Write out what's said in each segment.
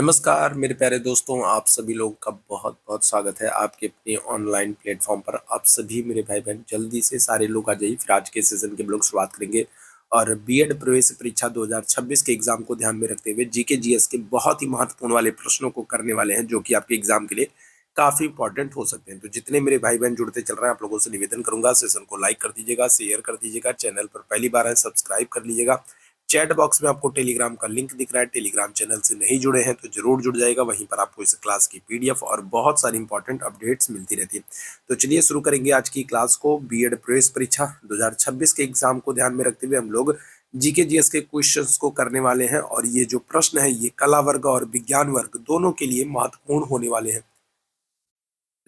नमस्कार मेरे प्यारे दोस्तों, आप सभी लोगों का बहुत बहुत स्वागत है आपके अपने ऑनलाइन प्लेटफॉर्म पर। आप सभी मेरे भाई बहन जल्दी से सारे लोग आ जाइए, फिर आज के सेशन के हम लोग शुरुआत करेंगे। और बीएड प्रवेश परीक्षा 2026 के एग्जाम को ध्यान में रखते हुए जीके जीएस के बहुत ही महत्वपूर्ण वाले प्रश्नों को करने वाले हैं, जो कि आपके एग्जाम के लिए काफी इंपॉर्टेंट हो सकते हैं। तो जितने मेरे भाई बहन जुड़ते चल रहे हैं, आप लोगों से निवेदन करूंगा, सेशन को लाइक कर दीजिएगा, शेयर कर दीजिएगा, चैनल पर पहली बार है सब्सक्राइब कर लीजिएगा। चैट बॉक्स में आपको टेलीग्राम का लिंक दिख रहा है, टेलीग्राम चैनल से नहीं जुड़े हैं तो जरूर जुड़ जाएगा, वहीं पर आपको इस क्लास की पीडीएफ और बहुत सारी इंपॉर्टेंट अपडेट्स मिलती रहती है। तो चलिए शुरू करेंगे आज की क्लास को। बीएड प्रवेश परीक्षा 2026 के एग्जाम को ध्यान में रखते हुए हम लोग जीके जीएस के क्वेश्चंस को करने वाले हैं, और ये जो प्रश्न है ये कला वर्ग और विज्ञान वर्ग दोनों के लिए महत्वपूर्ण होने वाले हैं।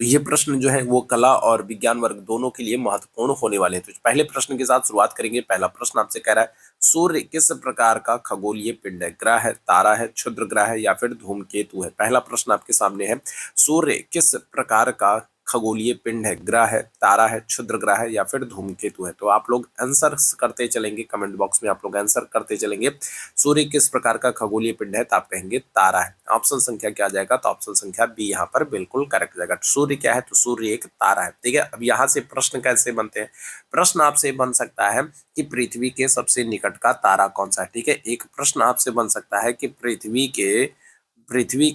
तो ये प्रश्न जो है वो कला और विज्ञान वर्ग दोनों के लिए महत्वपूर्ण होने वाले हैं। तो पहले प्रश्न के साथ शुरुआत करेंगे। पहला प्रश्न आपसे कह रहा है, सूर्य किस प्रकार का खगोलीय पिंड है? ग्रह है, तारा है, क्षुद्र ग्रह है या फिर धूमकेतु है? पहला प्रश्न आपके सामने है, सूर्य किस प्रकार का खगोलीय पिंड है? ग्रह है, तारा है, क्षुद्र ग्रह है या फिर धूमकेतु है? तो आप लोग आंसर करते चलेंगे, कमेंट बॉक्स में आप लोग आंसर करते चलेंगे। सूर्य किस प्रकार का खगोलीय पिंड है? तो आप कहेंगे तारा है। ऑप्शन संख्या क्या आ जाएगा? तो ऑप्शन संख्या बी यहाँ पर बिल्कुल करेक्ट जाएगा। सूर्य क्या है? तो सूर्य एक तारा है। ठीक है, अब यहाँ से प्रश्न कैसे बनते हैं? प्रश्न आपसे बन सकता है कि पृथ्वी के सबसे निकट का तारा कौन सा है। ठीक है, एक प्रश्न आपसे बन सकता है कि पृथ्वी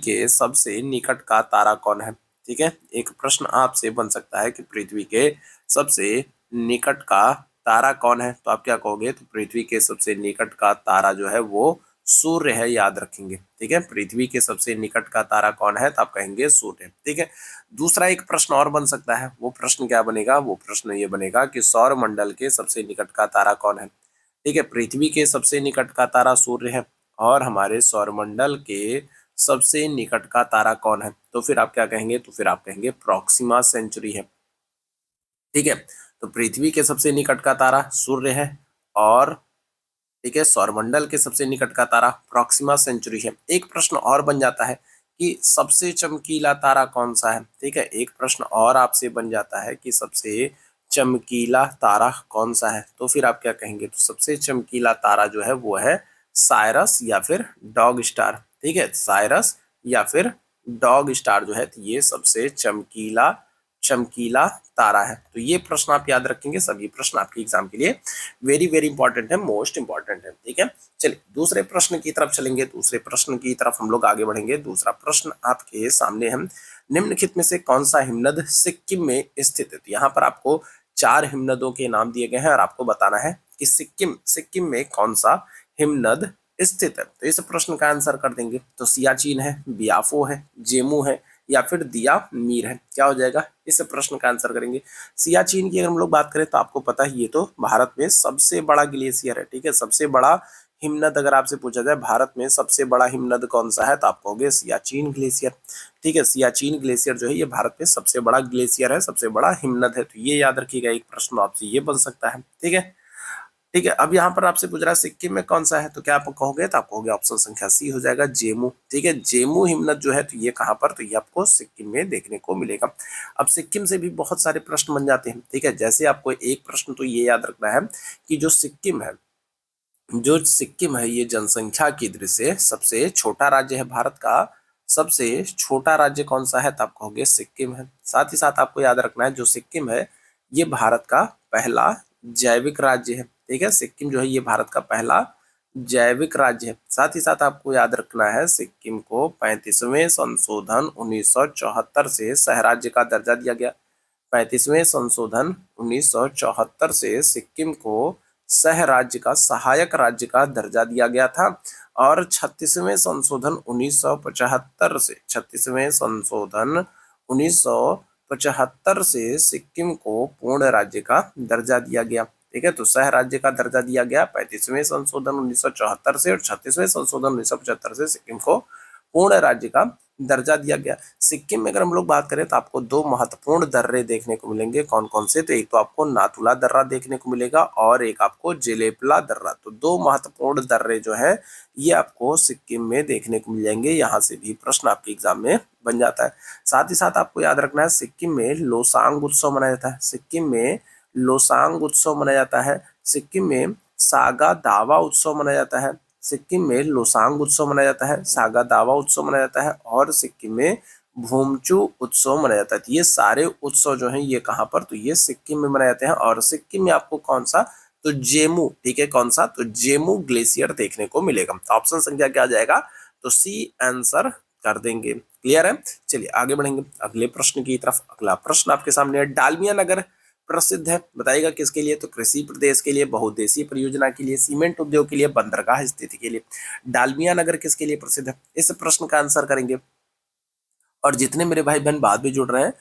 के सबसे निकट का तारा कौन है। ठीक है, एक प्रश्न आपसे बन सकता है कि पृथ्वी के सबसे निकट का तारा कौन है। तो आप क्या कहोगे? तो पृथ्वी के सबसे निकट का तारा जो है वो सूर्य है, याद रखेंगे। ठीक है, पृथ्वी के सबसे निकट का तारा कौन है? तो आप कहेंगे सूर्य। ठीक है, दूसरा एक प्रश्न और बन सकता है। वो प्रश्न क्या बनेगा? वो प्रश्न ये बनेगा कि सौर मंडल के सबसे निकट का तारा कौन है। ठीक है, पृथ्वी के सबसे निकट का तारा सूर्य है, और हमारे सौरमंडल के सबसे निकट का तारा कौन है? तो फिर आप क्या कहेंगे? तो फिर आप कहेंगे प्रॉक्सिमा सेंचुरी है। ठीक है, तो पृथ्वी के सबसे निकट का तारा सूर्य है, और ठीक है, सौरमंडल के सबसे निकट का तारा प्रॉक्सिमा सेंचुरी है। एक प्रश्न और बन जाता है कि सबसे चमकीला तारा कौन सा है। ठीक है, एक प्रश्न और आपसे बन जाता है कि सबसे चमकीला तारा कौन सा है। तो फिर आप क्या कहेंगे? तो सबसे चमकीला तारा जो है वो है साइरस या फिर डॉग स्टार। ठीक है, साइरस या फिर डॉग स्टार जो है, तो ये सबसे चमकीला चमकीला तारा है। तो ये प्रश्न आप याद रखेंगे। सभी प्रश्न आपके एग्जाम के लिए वेरी वेरी इंपॉर्टेंट है, मोस्ट इंपॉर्टेंट है। ठीक है, चलिए दूसरे प्रश्न की तरफ चलेंगे। दूसरे प्रश्न की तरफ हम लोग आगे बढ़ेंगे। दूसरा प्रश्न आपके सामने हम, निम्नलिखित में से कौन सा हिमनद सिक्किम में स्थित है? तो यहाँ पर आपको 4 हिमनदों के नाम दिए गए हैं, और आपको बताना है कि सिक्किम सिक्किम में कौन सा हिमनद स्थित है। तो इस प्रश्न का आंसर कर देंगे। तो सियाचिन है, बियाफो है, जेमू है या फिर दिया मीर है। क्या हो जाएगा? इस प्रश्न का आंसर करेंगे। सियाचिन की अगर हम लोग बात करें तो आपको पता है ये तो भारत में सबसे बड़ा ग्लेशियर है। ठीक है, सबसे बड़ा हिमनद अगर आपसे पूछा जाए भारत में सबसे बड़ा हिमनद कौन सा है, तो आप कहोगे सियाचिन ग्लेशियर। ठीक है, सियाचिन ग्लेशियर जो है ये भारत में सबसे बड़ा ग्लेशियर है, सबसे बड़ा हिमनद है। तो ये याद रखिएगा, एक प्रश्न आपसे ये बन सकता है। ठीक है, ठीक है, अब यहाँ पर आपसे पूछ रहा है सिक्किम में कौन सा है, तो क्या आप कहोगे? तो आप कहोगे ऑप्शन संख्या सी हो जाएगा, जेमू। ठीक है, जेमू हिमनद जो है तो ये कहाँ पर? तो ये आपको सिक्किम में देखने को मिलेगा। अब सिक्किम से भी बहुत सारे प्रश्न बन जाते हैं। ठीक है, जैसे आपको एक प्रश्न तो ये याद रखना है कि जो सिक्किम है ये जनसंख्या की दृष्टि से सबसे छोटा राज्य है भारत का। सबसे छोटा राज्य कौन सा है? तो आप कहोगे सिक्किम है। साथ ही साथ आपको याद रखना है जो सिक्किम है ये भारत का पहला जैविक राज्य है। ठीक है, सिक्किम जो है ये भारत का पहला जैविक राज्य है। साथ ही साथ आपको याद रखना है सिक्किम को 35वें संशोधन 1974 से सह राज्य का दर्जा दिया गया। 35वें संशोधन 1974 से सिक्किम को सह राज्य का, सहायक राज्य का दर्जा दिया गया था। और 36वें संशोधन 1975 से सिक्किम को पूर्ण राज्य का दर्जा दिया गया। ठीक है, तो सह राज्य का दर्जा दिया गया 35वें संशोधन 1974 से, और 36वें संशोधन 1975 से सिक्किम को पूर्ण राज्य का दर्जा दिया गया। सिक्किम में अगर हम लोग बात करें तो आपको 2 महत्वपूर्ण दर्रे देखने को मिलेंगे। कौन कौन से? तो एक तो आपको नाथुला दर्रा देखने को मिलेगा, और एक आपको जेलेपला दर्रा। तो 2 महत्वपूर्ण दर्रे जो है ये आपको सिक्किम में देखने को मिल जाएंगे। यहाँ से भी प्रश्न आपके एग्जाम में बन जाता है। साथ ही साथ आपको याद रखना है सिक्किम में लोसांग उत्सव मनाया जाता है। सिक्किम में लोसांग उत्सव मनाया जाता है। सिक्किम में सागा दावा उत्सव मनाया जाता है। सिक्किम में लोसांग उत्सव मनाया जाता है, सागा दावा उत्सव मनाया जाता है और सिक्किम में भूमचू उत्सव मनाया जाता है। तो ये सारे उत्सव जो हैं ये कहाँ पर, तो ये सिक्किम में मनाए जाते हैं। और सिक्किम में आपको कौन सा, तो जेमू, ठीक है, कौन सा, तो जेमू ग्लेशियर देखने को मिलेगा। तो ऑप्शन संख्या क्या आ जाएगा, तो सी आंसर कर देंगे। क्लियर है। चलिए आगे बढ़ेंगे अगले प्रश्न की तरफ। अगला प्रश्न आपके सामने है, डालमिया नगर प्रसिद्ध है, बताइएगा किसके लिए, तो कृषि प्रदेश के लिए, बहुउद्देशीय परियोजना के लिए, सीमेंट उद्योग के लिए, बंदरगाह स्थिति के लिए। डालमिया नगर किसके लिए प्रसिद्ध है, इस प्रश्न का आंसर करेंगे। और जितने मेरे भाई बहन बाद में जुड़ रहे हैं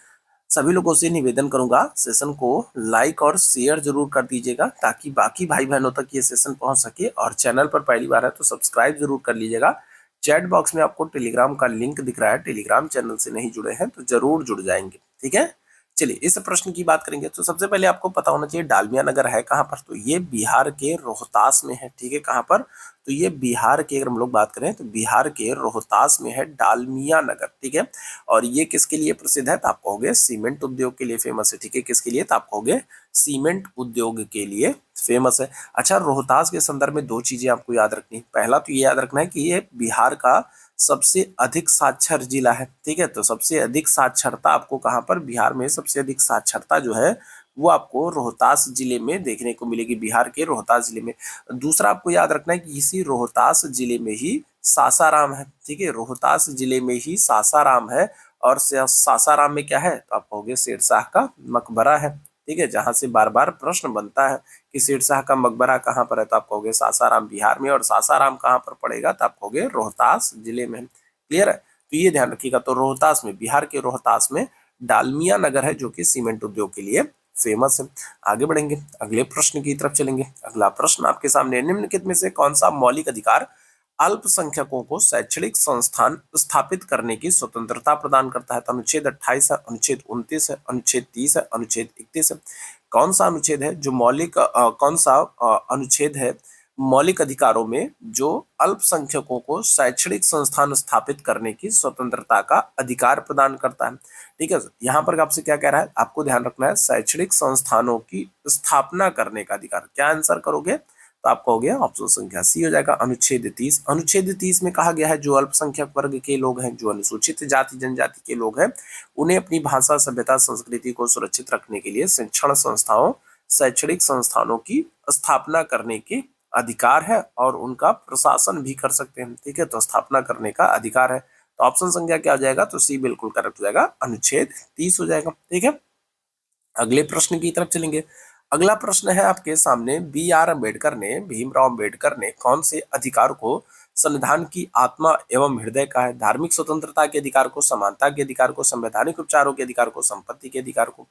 सभी लोगों से निवेदन करूंगा, सेशन को लाइक और शेयर जरूर कर दीजिएगा ताकि बाकी भाई बहनों तक ये सेशन पहुंच सके। और चैनल पर पहली बार है तो सब्सक्राइब जरूर कर लीजिएगा। चैट बॉक्स में आपको टेलीग्राम का लिंक दिख रहा है, टेलीग्राम चैनल से नहीं जुड़े हैं तो जरूर जुड़ जाएंगे। ठीक है। चलिए इस प्रश्न की बात करेंगे तो सबसे पहले आपको पता होना चाहिए डालमिया नगर है कहाँ पर, तो ये बिहार के रोहतास में है। ठीक है, कहाँ पर, तो ये बिहार के, अगर हम लोग बात करें तो बिहार के रोहतास में है डालमिया नगर। ठीक है। और ये किसके लिए प्रसिद्ध है, तो आप कहोगे सीमेंट उद्योग के लिए फेमस है। ठीक है, किसके लिए, तो आप कहोगे सीमेंट उद्योग के लिए फेमस है। अच्छा, रोहतास के संदर्भ में दो चीजें आपको याद रखनी, पहला तो ये याद रखना है कि ये बिहार का सबसे अधिक साक्षर जिला है। ठीक है, तो सबसे अधिक साक्षरता आपको कहाँ पर, बिहार में सबसे अधिक साक्षरता जो है वो आपको रोहतास जिले में देखने को मिलेगी, बिहार के रोहतास जिले में। दूसरा आपको याद रखना है कि इसी रोहतास जिले में ही सासाराम है। ठीक है, रोहतास जिले में ही सासाराम है। और सासाराम में क्या है, तो आप कहोगे शेरशाह का मकबरा है। ठीक है, जहां से बार बार प्रश्न बनता है कि शेरशाह का मकबरा कहाँ पर है, तो आप कहोगे सासाराम बिहार में। और सासाराम कहाँ पर पड़ेगा, तो आप कहोगे रोहतास जिले में। क्लियर है, तो ये ध्यान रखिएगा। तो रोहतास में, बिहार के रोहतास में डालमिया नगर है जो कि सीमेंट उद्योग के लिए फेमस है। आगे बढ़ेंगे अगले प्रश्न की तरफ चलेंगे। अगला प्रश्न आपके सामने, निम्नलिखित में से कौन सा मौलिक अधिकार अल्पसंख्यकों को शैक्षणिक संस्थान स्थापित करने की स्वतंत्रता प्रदान करता है, तो अनुच्छेद 28 है, अनुच्छेद 29 है, अनुच्छेद 30 है, अनुच्छेद 31 है। कौन सा अनुच्छेद है जो मौलिक कौन सा अनुच्छेद है मौलिक अधिकारों में जो अल्पसंख्यकों को शैक्षणिक संस्थान स्थापित करने की स्वतंत्रता का अधिकार प्रदान करता है। ठीक है, यहाँ पर आपसे क्या कह रहा है, आपको ध्यान रखना है शैक्षणिक संस्थानों की स्थापना करने का अधिकार। क्या आंसर करोगे, तो आप कहोगे ऑप्शन संख्या सी हो जाएगा, अनुच्छेद 30। अनुच्छेद 30 में कहा गया है जो अल्पसंख्यक वर्ग के लोग हैं, जो अनुसूचित जाति जनजाति के लोग हैं, उन्हें अपनी भाषा सभ्यता संस्कृति को सुरक्षित रखने के लिए शिक्षण संस्थाओं शैक्षणिक संस्थानों की स्थापना करने के अधिकार है और उनका प्रशासन भी कर सकते हैं। ठीक है, तो स्थापना करने का अधिकार है। तो ऑप्शन संख्या क्या हो जाएगा, तो सी बिल्कुल करेक्ट हो जाएगा, अनुच्छेद 30 हो जाएगा। ठीक है, अगले प्रश्न की तरफ चलेंगे। अगला प्रश्न है आपके सामने, बी आर अम्बेडकर ने, भीमराव अम्बेडकर ने कौन से अधिकार को संविधान की आत्मा एवं हृदय का है, धार्मिक स्वतंत्रता के अधिकार को, समानता के अधिकार को, संवैधानिक उपचारों के अधिकार को, संपत्ति के अधिकार को।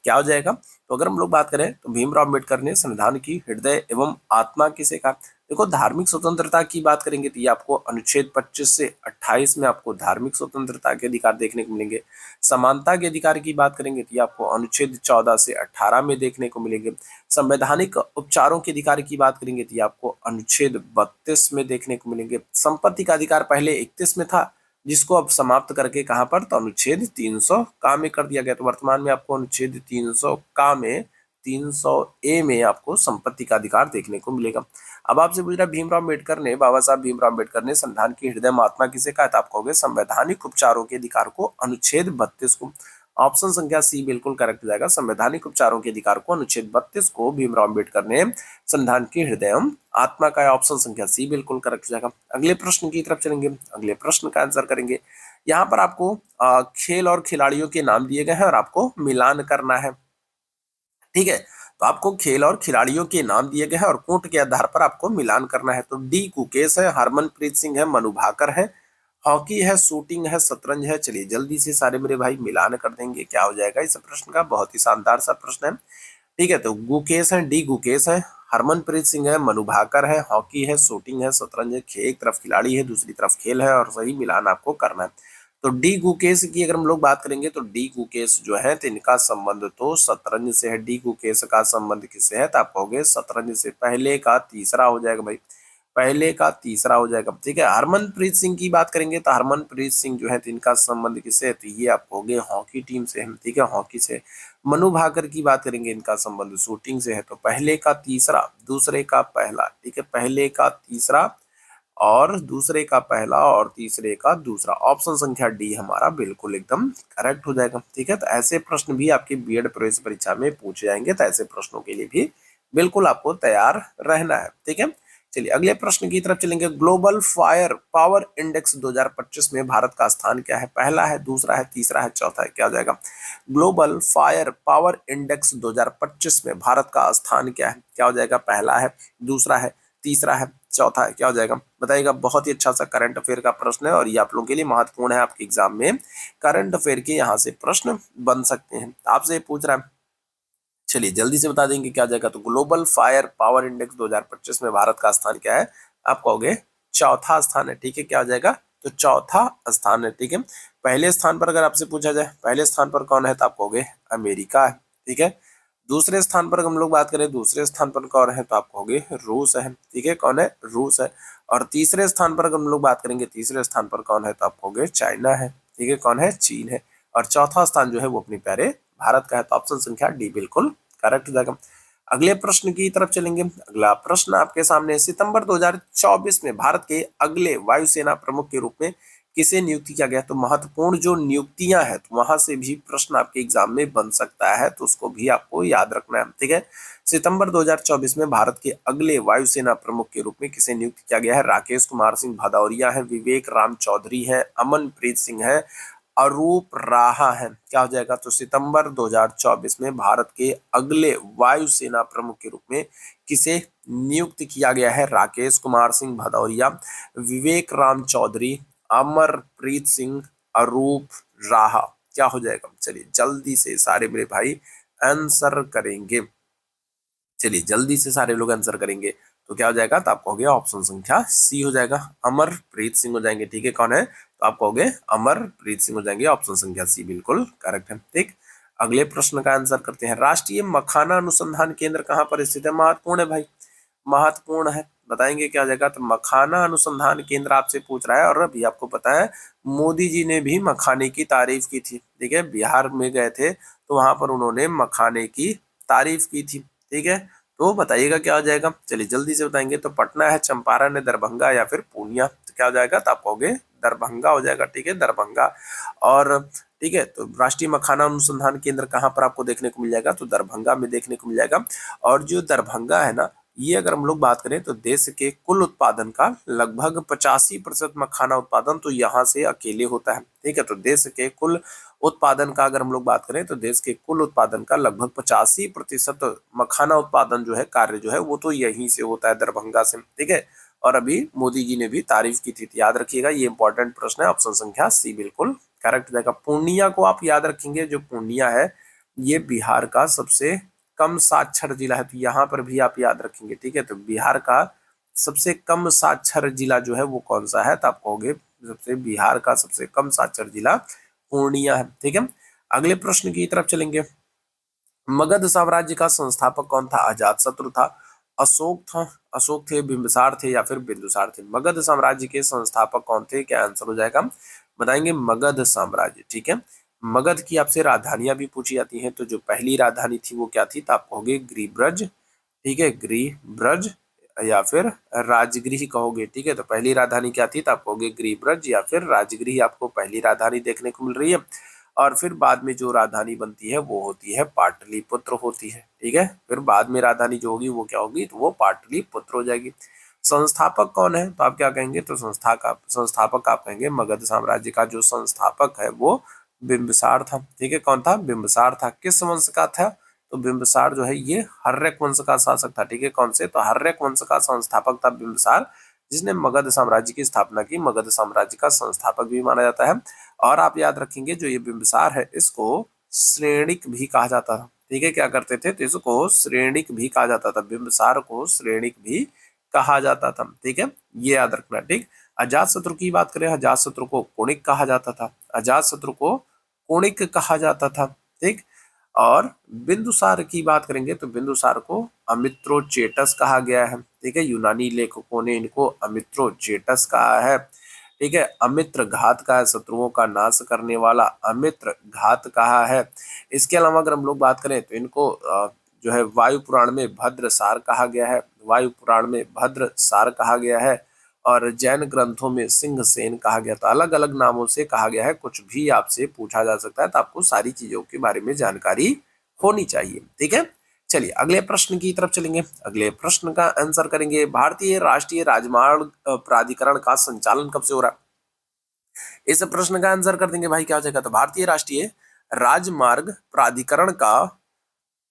क्या हो जाएगा, तो अगर हम लोग बात करें तो भीमराव अम्बेडकर ने संविधान की हृदय एवं आत्मा किसे कहा। देखो, धार्मिक स्वतंत्रता की बात करेंगे तो ये आपको अनुच्छेद 25 से 28 में आपको धार्मिक स्वतंत्रता के अधिकार देखने को मिलेंगे। समानता के अधिकार की बात करेंगे तो ये आपको अनुच्छेद 14 से 18 में देखने को मिलेंगे। संवैधानिक उपचारों के अधिकार की बात करेंगे तो ये आपको अनुच्छेद 32 में देखने को मिलेंगे। संपत्ति का अधिकार पहले 31 में था जिसको अब समाप्त करके कहां पर, तो अनुच्छेद 300 का में कर दिया गया। तो वर्तमान में आपको अनुच्छेद 300 का में 300 ए में आपको संपत्ति का अधिकार देखने को मिलेगा। अब आपसे पूछ रहा भीमराव अम्बेडकर ने, बाबा साहब भीमराव अम्बेडकर ने संविधान की हृदय महात्मा किसे कहा, तो आप कहोगे संवैधानिक उपचारों के अधिकार को, अनुच्छेद 32 को। ऑप्शन संख्या सी बिल्कुल करेक्ट हो जाएगा, संवैधानिक उपचारों के अधिकार को, अनुच्छेद 32 को भीमराव अम्बेडकर ने संविधान की हृदय आत्मा का, ऑप्शन संख्या सी बिल्कुल करेक्ट हो जाएगा। अगले प्रश्न की तरफ चलेंगे, अगले प्रश्न का आंसर करेंगे। यहाँ पर आपको खेल और खिलाड़ियों के नाम दिए गए हैं और आपको मिलान करना है। ठीक है, तो आपको खेल और खिलाड़ियों के नाम दिए गए हैं और कोट के आधार पर आपको मिलान करना है। तो डी गुकेश है, हरमनप्रीत सिंह है, मनु भाकर है, हॉकी है, शूटिंग है, शतरंज है। चलिए जल्दी से सारे मेरे भाई मिलान कर देंगे, क्या हो जाएगा इस प्रश्न का, बहुत ही शानदार सा प्रश्न है। ठीक है, तो गुकेश है, डी गुकेश है, हरमनप्रीत सिंह है, मनु भाकर है, हॉकी है, शूटिंग है, शतरंज है। एक तरफ खिलाड़ी है, दूसरी तरफ खेल है और सही मिलान आपको करना है। तो डी गुकेश की अगर हम लोग बात करेंगे तो डी गुकेश जो है तो इनका संबंध तो शतरंज से है। डी गुकेश का संबंध किससे है, तो आप कहोगे शतरंज से। पहले का तीसरा हो जाएगा भाई, पहले का तीसरा हो जाएगा। ठीक है, हरमनप्रीत सिंह की बात करेंगे तो हरमनप्रीत सिंह जो है तो इनका संबंध किससे है, तो ये आप कहोगे हॉकी टीम से है। ठीक है, हॉकी से। मनु भाकर की बात करेंगे, इनका संबंध शूटिंग से है। तो पहले का तीसरा, दूसरे का पहला। ठीक है, पहले का तीसरा, और दूसरे का पहला और तीसरे का दूसरा। ऑप्शन संख्या डी हमारा बिल्कुल एकदम करेक्ट हो जाएगा। ठीक है, तो ऐसे प्रश्न भी आपकी बीएड प्रवेश परीक्षा में पूछे जाएंगे, तो ऐसे प्रश्नों के लिए भी बिल्कुल आपको तैयार रहना है। ठीक है, चलिए अगले प्रश्न की तरफ चलेंगे। ग्लोबल फायर पावर इंडेक्स 2025 में भारत का स्थान क्या है? पहला है, दूसरा है, तीसरा है, चौथा है, क्या हो जाएगा? ग्लोबल फायर पावर इंडेक्स 2025 में भारत का स्थान क्या है? क्या हो जाएगा? पहला है, दूसरा है, तीसरा है, चौथा है, क्या हो जाएगा? बताइएगा। बहुत ही अच्छा सा करंट अफेयर का प्रश्न है और ये आप लोगों के लिए महत्वपूर्ण है। आपके एग्जाम में करंट अफेयर के यहाँ से प्रश्न बन सकते हैं। आपसे पूछ रहा है, चलिए जल्दी से बता देंगे क्या आ जाएगा। तो ग्लोबल फायर पावर इंडेक्स 2025 में भारत का स्थान क्या है? आप कहोगे चौथा स्थान है। ठीक है, क्या आ जाएगा? तो चौथा स्थान है। ठीक है, पहले स्थान पर अगर आपसे पूछा जाए पहले स्थान पर कौन है, तो आप कहोगे अमेरिका है। ठीक है, दूसरे स्थान पर हम लोग बात करें, दूसरे स्थान पर कौन है, तो आप कहोगे रूस है। ठीक है, कौन है? रूस है। और तीसरे स्थान पर हम लोग बात करेंगे, तीसरे स्थान पर कौन है, तो आप कहोगे चाइना है। ठीक है, कौन है? चीन है। और चौथा स्थान जो है वो अपने प्यारे भारत का है। तो ऑप्शन संख्या डी बिल्कुल करेक्ट हो जाएगा। अगले प्रश्न की तरफ चलेंगे। अगला प्रश्न आपके सामने, सितंबर 2024 में भारत के अगले वायुसेना प्रमुख के रूप में किसे नियुक्त किया गया? तो महत्वपूर्ण जो नियुक्तियां हैं, तो वहां से भी प्रश्न आपके एग्जाम में बन सकता है, तो उसको भी आपको याद रखना है। ठीक है, सितंबर 2024 में भारत के अगले वायुसेना प्रमुख के रूप में किसे नियुक्त किया गया है? राकेश कुमार सिंह भदौरिया है, विवेक राम चौधरी है, अमनप्रीत सिंह है, अरूप राहा है। क्या हो जाएगा? तो सितंबर 2024 में भारत के अगले वायुसेना प्रमुख के रूप में किसे नियुक्त किया गया है? राकेश कुमार सिंह भदौरिया, विवेक राम चौधरी, अमरप्रीत सिंह, अरूप राहा। क्या हो जाएगा? चलिए जल्दी से सारे मेरे भाई आंसर करेंगे। चलिए जल्दी से सारे लोग आंसर करेंगे। तो क्या हो जाएगा? तो आप कहोगे ऑप्शन संख्या सी हो जाएगा, अमरप्रीत सिंह हो जाएंगे। ठीक है, कौन है? तो आप कहोगे अमरप्रीत सिंह हो जाएंगे। ऑप्शन संख्या सी बिल्कुल करेक्ट है। ठीक, अगले प्रश्न का आंसर करते हैं। राष्ट्रीय मखाना अनुसंधान केंद्र कहाँ पर स्थित है? महत्वपूर्ण है भाई, महत्वपूर्ण है। बताएंगे क्या हो जाएगा? तो मखाना अनुसंधान केंद्र आपसे पूछ रहा है। और अभी आपको पता है मोदी जी ने भी मखाने की तारीफ की थी। ठीक है, बिहार में गए थे तो वहां पर उन्होंने मखाने की तारीफ की थी। ठीक है, तो बताइएगा क्या हो जाएगा। चलिए जल्दी से बताएंगे। तो पटना है, चंपारण है, दरभंगा या फिर पूर्णिया। तो क्या हो जाएगा? तो आप कहोगे दरभंगा हो जाएगा। ठीक है, दरभंगा। और ठीक है, तो राष्ट्रीय मखाना अनुसंधान केंद्र कहाँ पर आपको देखने को मिल जाएगा? तो दरभंगा में देखने को मिल जाएगा। और जो दरभंगा है ना, ये अगर हम लोग बात करें तो देश के कुल उत्पादन का लगभग 85% मखाना उत्पादन तो यहाँ से अकेले होता है। ठीक है, तो देश के कुल उत्पादन का अगर हम लोग बात करें तो देश के कुल उत्पादन का लगभग 85% मखाना उत्पादन जो है, कार्य जो है, वो तो यहीं से होता है, दरभंगा से। ठीक है, और अभी मोदी जी ने भी तारीफ की थी। याद रखिएगा, ये इंपॉर्टेंट प्रश्न है। ऑप्शन संख्या सी बिल्कुल करेक्ट जाएगा। पूर्णिया को आप याद रखेंगे, जो पूर्णिया है ये बिहार का सबसे कम साक्षर जिला है, तो यहाँ पर भी आप याद रखेंगे। ठीक है, तो बिहार का सबसे कम साक्षर जिला जो है वो कौन सा है? तो आप कहोगे सबसे बिहार का सबसे कम साक्षर जिला पूर्णिया है। ठीक है, अगले प्रश्न की तरफ चलेंगे। मगध साम्राज्य का संस्थापक कौन था? अजातशत्रु था, अशोक था, अशोक थे, बिंबिसार थे या फिर बिंदुसार थे? मगध साम्राज्य के संस्थापक कौन थे? क्या आंसर हो जाएगा? बताएंगे मगध साम्राज्य। ठीक है, मगध की आपसे राजधानियां भी पूछी जाती हैं। तो जो पहली राजधानी थी वो क्या थी? तो आप कहोगे गृहब्रज। ठीक है, गृहब्रज या फिर राजगृह कहोगे। ठीक है, तो पहली राजधानी क्या थी? तो आप कहोगे गृहब्रज या फिर राजगृह, आपको पहली राजधानी देखने को मिल रही है। और फिर बाद में जो राजधानी बनती है वो होती है पाटलिपुत्र होती है। ठीक है, फिर बाद में राजधानी जो होगी वो क्या होगी? तो वो पाटलिपुत्र हो जाएगी। संस्थापक कौन है? तो आप क्या कहेंगे? तो संस्थापक आप कहेंगे मगध साम्राज्य का जो संस्थापक है वो बिंबिसार था। ठीक है, कौन था? बिंबिसार था। किस वंश का था? तो बिंबिसार जो है ये हर्यक वंश का शासक था। ठीक है, कौन से? तो हर्यक वंश का संस्थापक था बिंबिसार, जिसने मगध साम्राज्य की स्थापना की। मगध साम्राज्य का संस्थापक भी माना जाता है। और आप याद रखेंगे जो ये बिंबिसार है इसको श्रेणिक भी कहा जाता था। ठीक है, क्या करते थे? तो इसको श्रेणिक भी कहा जाता था, बिंबिसार को श्रेणिक भी कहा जाता था। ठीक है, ये याद रखना। ठीक, अजातशत्रु की बात करें, अजातशत्रु को कुणिक कहा जाता था, अजातशत्रु को कुणिक कहा जाता था। ठीक, और बिंदुसार की बात करेंगे तो बिंदुसार को अमित्रोचेटस कहा गया है। ठीक है, यूनानी लेखकों ने इनको अमित्रोचेटस कहा है। ठीक है, अमित्र घात का है, शत्रुओं का नाश करने वाला अमित्र घात कहा है। इसके अलावा अगर हम लोग बात करें तो इनको जो है वायु पुराण में भद्रसार कहा गया है, वायु पुराण में भद्रसार कहा गया है। और जैन ग्रंथों में सिंहसेन कहा गया था। अलग अलग नामों से कहा गया है, कुछ भी आपसे पूछा जा सकता है, तो आपको सारी चीजों के बारे में जानकारी होनी चाहिए। ठीक है, चलिए अगले प्रश्न की तरफ चलेंगे। अगले प्रश्न का आंसर करेंगे, भारतीय राष्ट्रीय राजमार्ग प्राधिकरण का संचालन कब से हो रहा है? इस प्रश्न का आंसर कर देंगे भाई, क्या हो जाएगा, तो भारतीय राष्ट्रीय राजमार्ग प्राधिकरण का,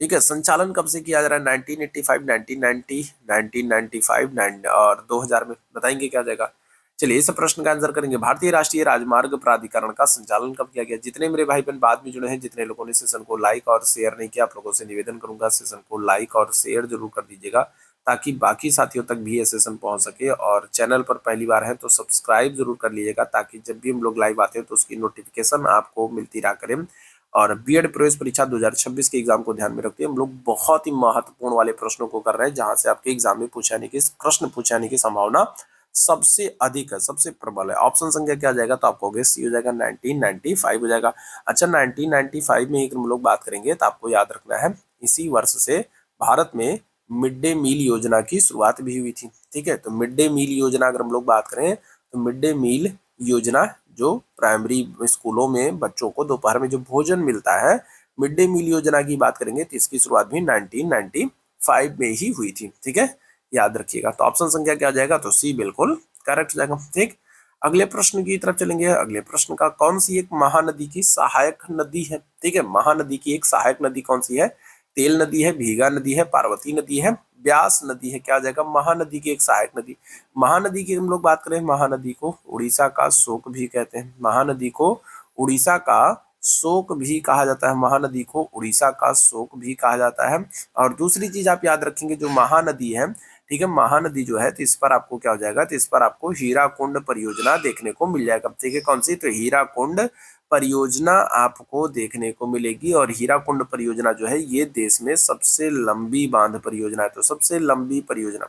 ठीक है, संचालन कब से किया जा रहा है? 1985, 1990, 1995 और 2000 में। बताएंगे क्या हो जाएगा। चलिए इस प्रश्न का आंसर करेंगे, भारतीय राष्ट्रीय राजमार्ग प्राधिकरण का संचालन कब किया गया? जितने मेरे भाई बहन बाद में जुड़े हैं, जितने लोगों ने सेशन को लाइक और शेयर नहीं किया, आप लोगों से निवेदन करूंगा सेशन को लाइक और शेयर जरूर कर दीजिएगा, ताकि बाकी साथियों तक भी ये सेशन पहुंच सके। और चैनल पर पहली बार है तो सब्सक्राइब जरूर कर लीजिएगा, ताकि जब भी हम लोग लाइव आते हैं तो उसकी नोटिफिकेशन आपको मिलती रहा करें। और बीएड प्रवेश परीक्षा 2026 के एग्जाम को ध्यान में रखते हुए हम लोग बहुत ही महत्वपूर्ण वाले प्रश्नों को कर रहे हैं, जहां से आपके एग्जाम में प्रश्न पूछाने की संभावना सबसे अधिक है, सबसे प्रबल है। ऑप्शन संख्या क्या आ जाएगा, तो आपको सी हो जाएगा, 1995 हो जाएगा। अच्छा, 1995 में हम लोग बात करेंगे तो आपको याद रखना है, इसी वर्ष से भारत में मिड डे मील योजना की शुरुआत भी हुई थी। ठीक है, तो मिड डे मील योजना अगर हम लोग बात करें तो मिड डे मील योजना जो प्राइमरी स्कूलों में बच्चों को दोपहर में जो भोजन मिलता है, मिड डे मील योजना की बात करेंगे तो इसकी शुरुआत भी 1995 में ही हुई थी। ठीक है, याद रखिएगा। तो ऑप्शन संख्या क्या आ जाएगा, तो सी बिल्कुल करेक्ट हो जाएगा। ठीक, अगले प्रश्न की तरफ चलेंगे। अगले प्रश्न का, कौन सी एक महानदी की सहायक नदी है? ठीक है, महानदी की एक सहायक नदी कौन सी है? तेल नदी है, भीगा नदी है, पार्वती नदी है, ब्यास नदी है। क्या आ जाएगा, महानदी की एक सहायक नदी। महानदी की हम लोग बात करें, महानदी को उड़ीसा का शोक भी कहते हैं। महानदी को उड़ीसा का शोक भी कहा जाता है। महानदी को उड़ीसा का शोक भी कहा जाता है। और दूसरी चीज आप याद रखेंगे, जो महानदी है, ठीक है, महानदी जो है, तो इस पर आपको क्या हो जाएगा, तो इस पर आपको हीराकुंड परियोजना देखने को मिल जाएगा। ठीक है, कौन सी, तो हीराकुंड परियोजना आपको देखने को मिलेगी। और हीराकुंड परियोजना जो है ये देश में सबसे लंबी बांध परियोजना है। तो सबसे लंबी परियोजना,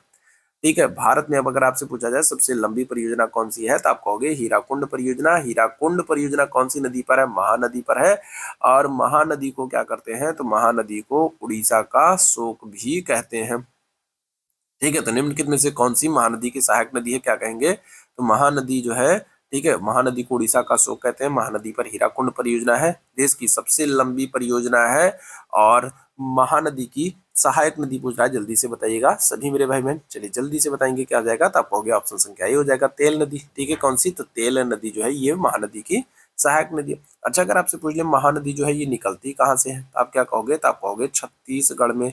ठीक है, भारत में अब अगर आपसे पूछा जाए सबसे लंबी परियोजना कौन सी है, तो आप कहोगे हीराकुंड परियोजना। हीराकुंड परियोजना कौन सी नदी पर है? महानदी पर है। और महानदी को क्या करते हैं, तो महानदी को उड़ीसा का शोक भी कहते हैं। ठीक है, तो निम्नलिखित में से कौन सी महानदी की सहायक नदी है? क्या कहेंगे, तो महानदी जो है, ठीक है, महानदी को उड़ीसा का शोक कहते हैं। महानदी पर हीराकुंड परियोजना है, देश की सबसे लंबी परियोजना है। और महानदी की सहायक नदी पूछ रहा है, जल्दी से बताइएगा सभी मेरे भाई बहन। चलिए जल्दी से बताएंगे क्या आ जाएगा, तो आपको हो गया ऑप्शन संख्या ये हो जाएगा, तेल नदी। ठीक है, कौन सी, तो तेल नदी जो है ये महानदी की सहायक नदी है। अच्छा, अगर आपसे पूछ ले महानदी जो है ये निकलती कहाँ से है, तो आप क्या कहोगे, तो आप कहोगे छत्तीसगढ़ में।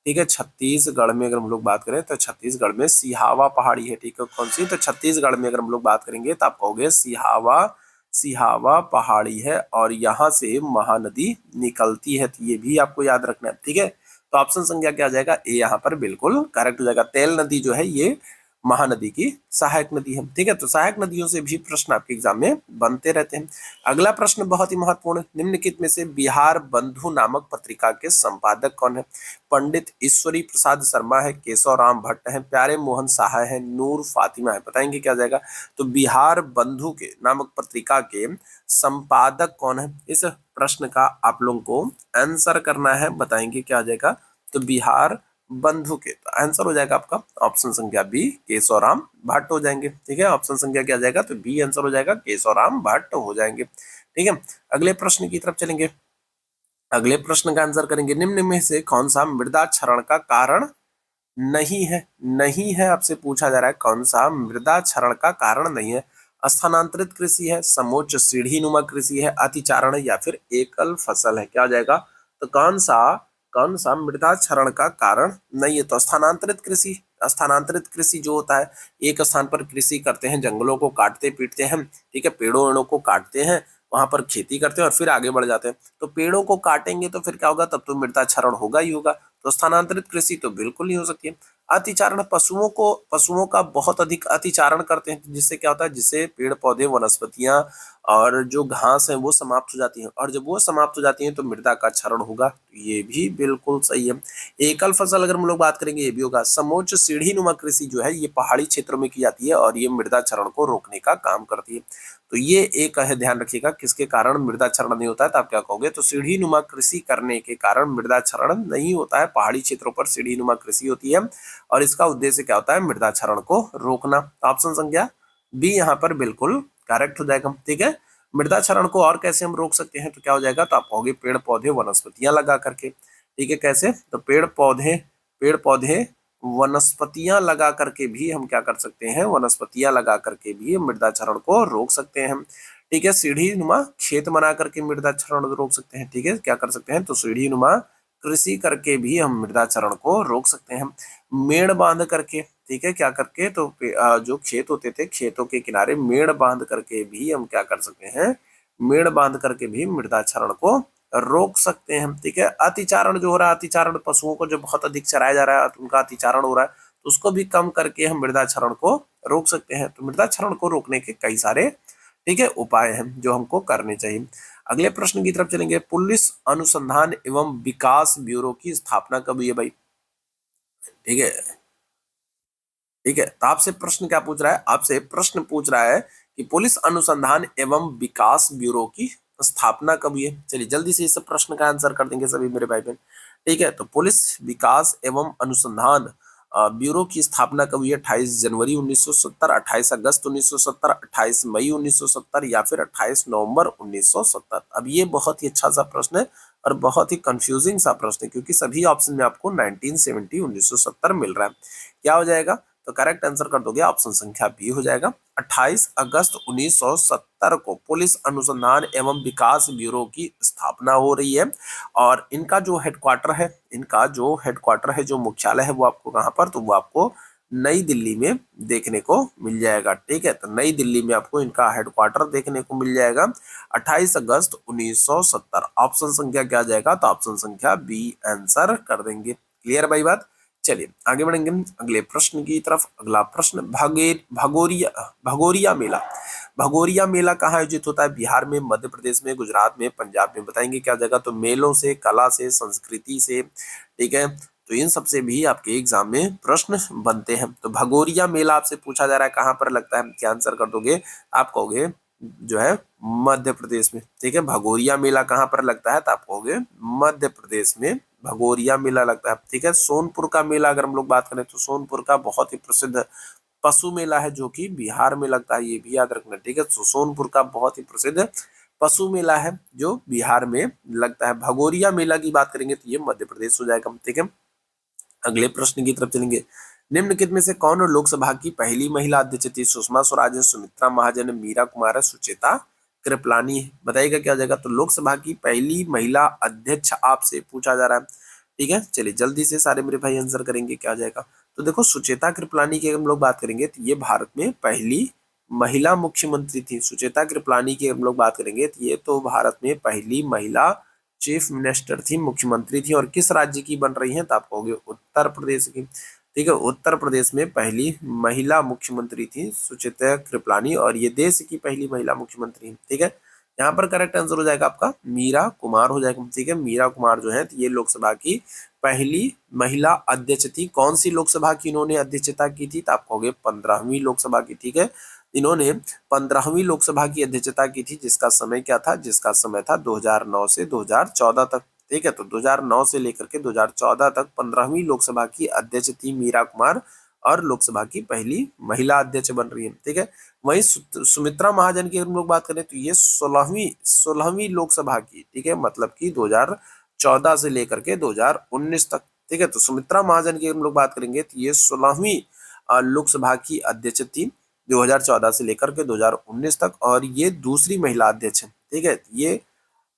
ठीक है, छत्तीसगढ़ में अगर हम लोग बात करें तो छत्तीसगढ़ में सिहावा पहाड़ी है। ठीक है, कौन सी, तो छत्तीसगढ़ में अगर हम लोग बात करेंगे तो आप कहोगे सिहावा, सिहावा पहाड़ी है, और यहाँ से महानदी निकलती है। तो ये भी आपको याद रखना है। ठीक है, तो ऑप्शन संख्या क्या आ जाएगा, ए यहाँ पर बिल्कुल करेक्ट हो जाएगा। तेल नदी जो है ये महानदी की सहायक नदी है। ठीक है, तो सहायक नदियों से भी प्रश्न आपके एग्जाम में बनते रहते हैं। अगला प्रश्न बहुत ही महत्वपूर्ण, निम्नलिखित में से बिहार बंधु नामक पत्रिका के संपादक कौन है? पंडित ईश्वरी प्रसाद शर्मा है, केशव राम भट्ट है, प्यारे मोहन साहा है, नूर फातिमा है। बताएंगे क्या जाएगा, तो बिहार बंधु के नामक पत्रिका के संपादक कौन है? इस प्रश्न का आप लोगों को आंसर करना है। बताएंगे क्या आ जाएगा, तो बिहार बंधु के, तो आंसर हो जाएगा आपका ऑप्शन संख्या बी, केशव राम भट्ट हो जाएंगे। ठीक है, ऑप्शन संख्या क्या आ जाएगा, तो बी आंसर हो जाएगा, केशव राम भट्ट हो जाएंगे। ठीक है, अगले प्रश्न की तरफ चलेंगे। अगले प्रश्न का आंसर करेंगे, निम्न में से कौन सा मृदा क्षरण का कारण नहीं है? नहीं है आपसे पूछा जा रहा है, कौन सा मृदा क्षरण का कारण नहीं है? स्थानांतरित कृषि है, समोच्च सीढ़ी नुमा कृषि है, अतिचारण है, या फिर एकल फसल है। क्या हो जाएगा, तो कौन सा मृदा क्षरण का कारण नहीं है? तो स्थानांतरित कृषि। स्थानांतरित कृषि जो होता है, एक स्थान पर कृषि करते हैं, जंगलों को काटते पीटते हैं, ठीक है, पेड़ों वेड़ों को काटते हैं, वहां पर खेती करते हैं और फिर आगे बढ़ जाते हैं। तो पेड़ों को काटेंगे तो फिर क्या होगा, तब तो मृदा क्षरण होगा ही होगा। तो स्थानांतरित कृषि तो बिल्कुल नहीं हो सकती है। अतिचारण, पशुओं का बहुत अधिक अतिचारण करते हैं, जिससे क्या होता है, जिससे पेड़ पौधे वनस्पतियां और जो घास है वो समाप्त हो जाती है, और जब वो समाप्त हो जाती है तो मृदा का क्षरण होगा। तो ये भी बिल्कुल सही है। एकल फसल अगर हम लोग बात करेंगे ये भी होगा। समोच्च सीढ़ी नुमा कृषि जो है ये पहाड़ी क्षेत्रों में की जाती है और ये मृदा क्षरण को रोकने का काम करती है। तो ये एक है, ध्यान रखिएगा किसके कारण मृदा क्षरण नहीं होता है, तो आप क्या कहोगे, तो सीढ़ी नुमा कृषि करने के कारण मृदा क्षरण नहीं होता है। पहाड़ी क्षेत्रों पर सीढ़ी नुमा कृषि होती है और इसका उद्देश्य क्या होता है, मृदा क्षरण को रोकना। ऑप्शन संख्या बी यहाँ पर बिल्कुल करेक्ट हो जाएगा। ठीक है, मृदा क्षरण को और कैसे हम रोक सकते हैं, तो क्या हो जाएगा, तो आप कहोगे पेड़ पौधे वनस्पतियां लगा करके। ठीक है, कैसे, तो पेड़ पौधे वनस्पतियां लगा करके भी हम क्या कर सकते हैं, वनस्पतियां लगा करके भी मृदा क्षरण को रोक सकते हैं। ठीक है, सीढ़ी नुमा खेत बना करके मृदा क्षरण रोक सकते हैं। ठीक है, क्या कर सकते हैं, तो सीढ़ी नुमा कृषि करके भी हम मृदा क्षरण को रोक सकते हैं। मेड़ बांध करके, ठीक है, क्या करके, तो जो खेत होते थे खेतों के किनारे मेड़ बांध करके भी हम क्या कर सकते हैं, मेड़ बांध करके भी मृदा क्षरण को रोक सकते हैं। ठीक है, अतिचारण जो हो रहा है, अतिचारण पशुओं को जो बहुत अधिक चराया जा रहा है उनका अतिचारण हो रहा है, तो उसको भी कम करके हम मृदा क्षरण को रोक सकते हैं। तो मृदा क्षरण को रोकने के कई सारे, ठीक है, उपाय हैं जो हमको करने चाहिए। अगले प्रश्न की तरफ चलेंगे। पुलिस अनुसंधान एवं विकास ब्यूरो की स्थापना कब हुई है भाई? ठीक है, ठीक है, तो आपसे प्रश्न क्या पूछ रहा है, आपसे प्रश्न पूछ रहा है कि पुलिस अनुसंधान एवं विकास ब्यूरो की स्थापना कब हुई है। चलिए जल्दी से इस प्रश्न का आंसर कर देंगे सभी मेरे भाई बहन। ठीक है, तो पुलिस विकास एवं अनुसंधान ब्यूरो की स्थापना कब हुई है? 28 जनवरी 1970, 28 अगस्त 1970, 28 मई 1970 या फिर 28 नवंबर 1970। अब ये बहुत ही अच्छा सा प्रश्न है और बहुत ही कंफ्यूजिंग सा प्रश्न है, क्योंकि सभी ऑप्शन में आपको 1970 1970 मिल रहा है। क्या हो जाएगा, तो करेक्ट आंसर कर दोगे ऑप्शन संख्या बी हो जाएगा। 28 अगस्त 1970 को पुलिस अनुसंधान एवं विकास ब्यूरो की स्थापना हो रही है और इनका जो हेडक्वार्टर है, जो मुख्यालय है वो आपको कहाँ पर, तो वो आपको नई दिल्ली में देखने को मिल जाएगा। ठीक है, तो नई दिल्ली में आपको इनका हेडक्वार्टर देखने को मिल जाएगा 28 अगस्त 1970। ऑप्शन संख्या क्या आ जाएगा, तो ऑप्शन संख्या बी आंसर कर देंगे। क्लियर भाई बात? चलिए आगे बढ़ेंगे अगले प्रश्न की तरफ। अगला प्रश्न, भगोरिया मेला कहाँ आयोजित होता है? बिहार में, मध्य प्रदेश में, गुजरात में, पंजाब में? बताएंगे क्या जगह, तो मेलों से, कला से, संस्कृति से। ठीक है, तो इन सबसे भी आपके एग्जाम में प्रश्न बनते हैं। तो भगोरिया मेला आपसे पूछा जा रहा है कहाँ पर लगता है, क्या आंसर कर दोगे, आप कहोगे जो है मध्य प्रदेश में। ठीक है, भगोरिया मेला कहाँ पर लगता है, तो आप कहोगे मध्य प्रदेश में भगोरिया मेला लगता है। ठीक है, सोनपुर का मेला अगर हम लोग बात करें तो सोनपुर का बहुत ही प्रसिद्ध पशु मेला है जो कि बिहार में लगता है, ये भी याद रखना। ठीक है, तो सोनपुर का बहुत ही प्रसिद्ध पशु मेला है जो बिहार में लगता है। भगोरिया मेला की बात करेंगे तो ये मध्य प्रदेश हो जाएगा। ठीक है, अगले प्रश्न की तरफ चलेंगे। निम्नलिखित में से कौन लोकसभा की पहली महिला अध्यक्ष थी? सुषमा स्वराज है, सुमित्रा महाजन है, मीरा कुमार है, सुचेता कृपलानी है? बताइएगा क्या हो जाएगा, तो लोकसभा की पहली महिला अध्यक्ष आपसे पूछा जा रहा है। ठीक है, चलिए जल्दी से सारे मेरे भाई आंसर करेंगे क्या हो जाएगा, तो देखो सुचेता कृपलानी की हम लोग बात करेंगे तो ये भारत में पहली महिला मुख्यमंत्री थी। सुचेता कृपलानी की हम लोग बात करेंगे तो ये तो भारत में पहली महिला चीफ मिनिस्टर थी, मुख्यमंत्री थी। और किस राज्य की बन रही हैं, तो आप कहोगे उत्तर प्रदेश की। ठीक है, उत्तर प्रदेश में पहली महिला मुख्यमंत्री थी सुचित्रा कृपलानी और ये देश की पहली महिला मुख्यमंत्री। ठीक है, यहाँ पर करेक्ट आंसर हो जाएगा आपका मीरा कुमार हो जाएगा। ठीक है, मीरा कुमार जो है तो ये लोकसभा की पहली महिला अध्यक्ष थी। कौन सी लोकसभा की इन्होंने अध्यक्षता की थी, तो आप कहोगे 15वीं लोकसभा की। ठीक है, इन्होंने 15वीं लोकसभा की अध्यक्षता की थी, जिसका समय क्या था, जिसका समय था 2009 से 2014 तक। ठीक है, तो 2009 से लेकर के 2014 तक 15वीं लोकसभा की अध्यक्ष थी मीरा कुमार और लोकसभा की पहली महिला अध्यक्ष बन रही है। ठीक है, वहीं सुमित्रा महाजन की हम लोग बात करें तो ये 16वीं लोकसभा की। ठीक है, मतलब कि 2014 से लेकर के 2019 तक। ठीक है, तो सुमित्रा महाजन की हम लोग बात करेंगे तो ये 16वीं लोकसभा की अध्यक्ष थी 2014 से लेकर के 2019 तक और ये दूसरी महिला अध्यक्ष है। ठीक है, ये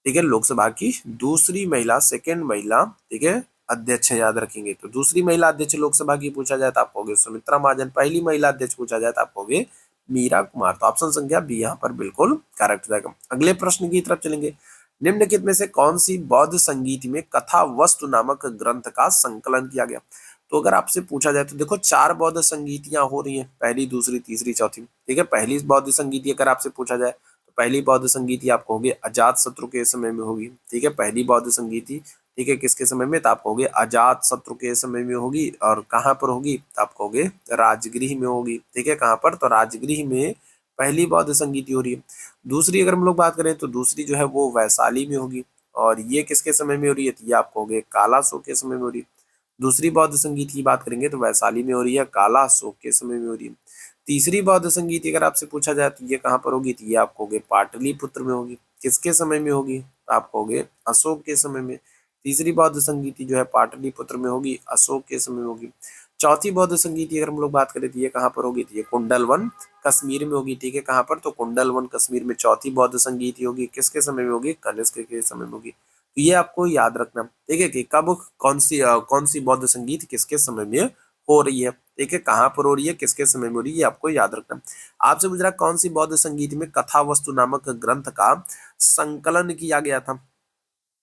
ठीक है लोकसभा की दूसरी महिला, सेकेंड महिला, ठीक है, अध्यक्ष है, याद रखेंगे। तो दूसरी महिला अध्यक्ष लोकसभा की पूछा जाए तो आप कहोगे सुमित्रा महाजन, पहली महिला अध्यक्ष पूछा जाए तो आप कहोगे मीरा कुमार। तो ऑप्शन संख्या बी यहाँ पर बिल्कुल करेक्ट हो जाएगा। अगले प्रश्न की तरफ चलेंगे। निम्नलिखित में से कौन सी बौद्ध संगीत में कथा वस्तु नामक ग्रंथ का संकलन किया गया? तो अगर आपसे पूछा जाए तो देखो 4 बौद्ध संगीतियां हो रही हैं, पहली, दूसरी, तीसरी, चौथी। ठीक है, पहली बौद्ध संगीति अगर आपसे पूछा जाए पहली बौद्ध संगीति आप कहोगे अजात शत्रु के समय में होगी, ठीक है। पहली बौद्ध संगीति, ठीक है, किसके समय में, तो आप कहोगे अजात शत्रु के समय में होगी। और कहाँ पर होगी, तो आप कहोगे राजगृह में होगी, ठीक है। कहाँ पर, तो राजगृह में पहली बौद्ध संगीति हो रही है। दूसरी अगर हम लोग बात करें तो दूसरी जो है वो वैशाली में होगी, और ये किसके समय में हो रही है, तो ये आप कहोगे काला अशोक के समय में हो रही है। दूसरी बौद्ध संगीत की बात करेंगे तो वैशाली में हो रही है, काला अशोक के समय में हो रही है। तीसरी बौद्ध संगीत अगर आपसे पूछा जाए तो ये कहाँ पर होगी, तो ये आप कहोगे पाटलिपुत्र में होगी। किसके समय में होगी, तो आप कहोगे अशोक के समय में। तीसरी बौद्ध संगीति जो है पाटलिपुत्र में होगी, अशोक के समय में होगी। चौथी बौद्ध संगीति अगर हम लोग बात करें तो ये कहाँ पर होगी, तो ये कुंडलवन कश्मीर में होगी, ठीक है। कहाँ पर, तो कुंडलवन कश्मीर में चौथी बौद्ध संगीति होगी। किसके समय में होगी, कनिष्क के समय में होगी। तो ये आपको याद रखना, ठीक है, कि कब कौन सी बौद्ध संगीत किसके समय में हो रही है, ठीक है, कहाँ पर हो रही है, किसके समय में हो रही है, ये आपको याद रखना। आपसे पूछ रहा कौन सी बौद्ध संगीत में कथा वस्तु नामक ग्रंथ का संकलन किया गया था,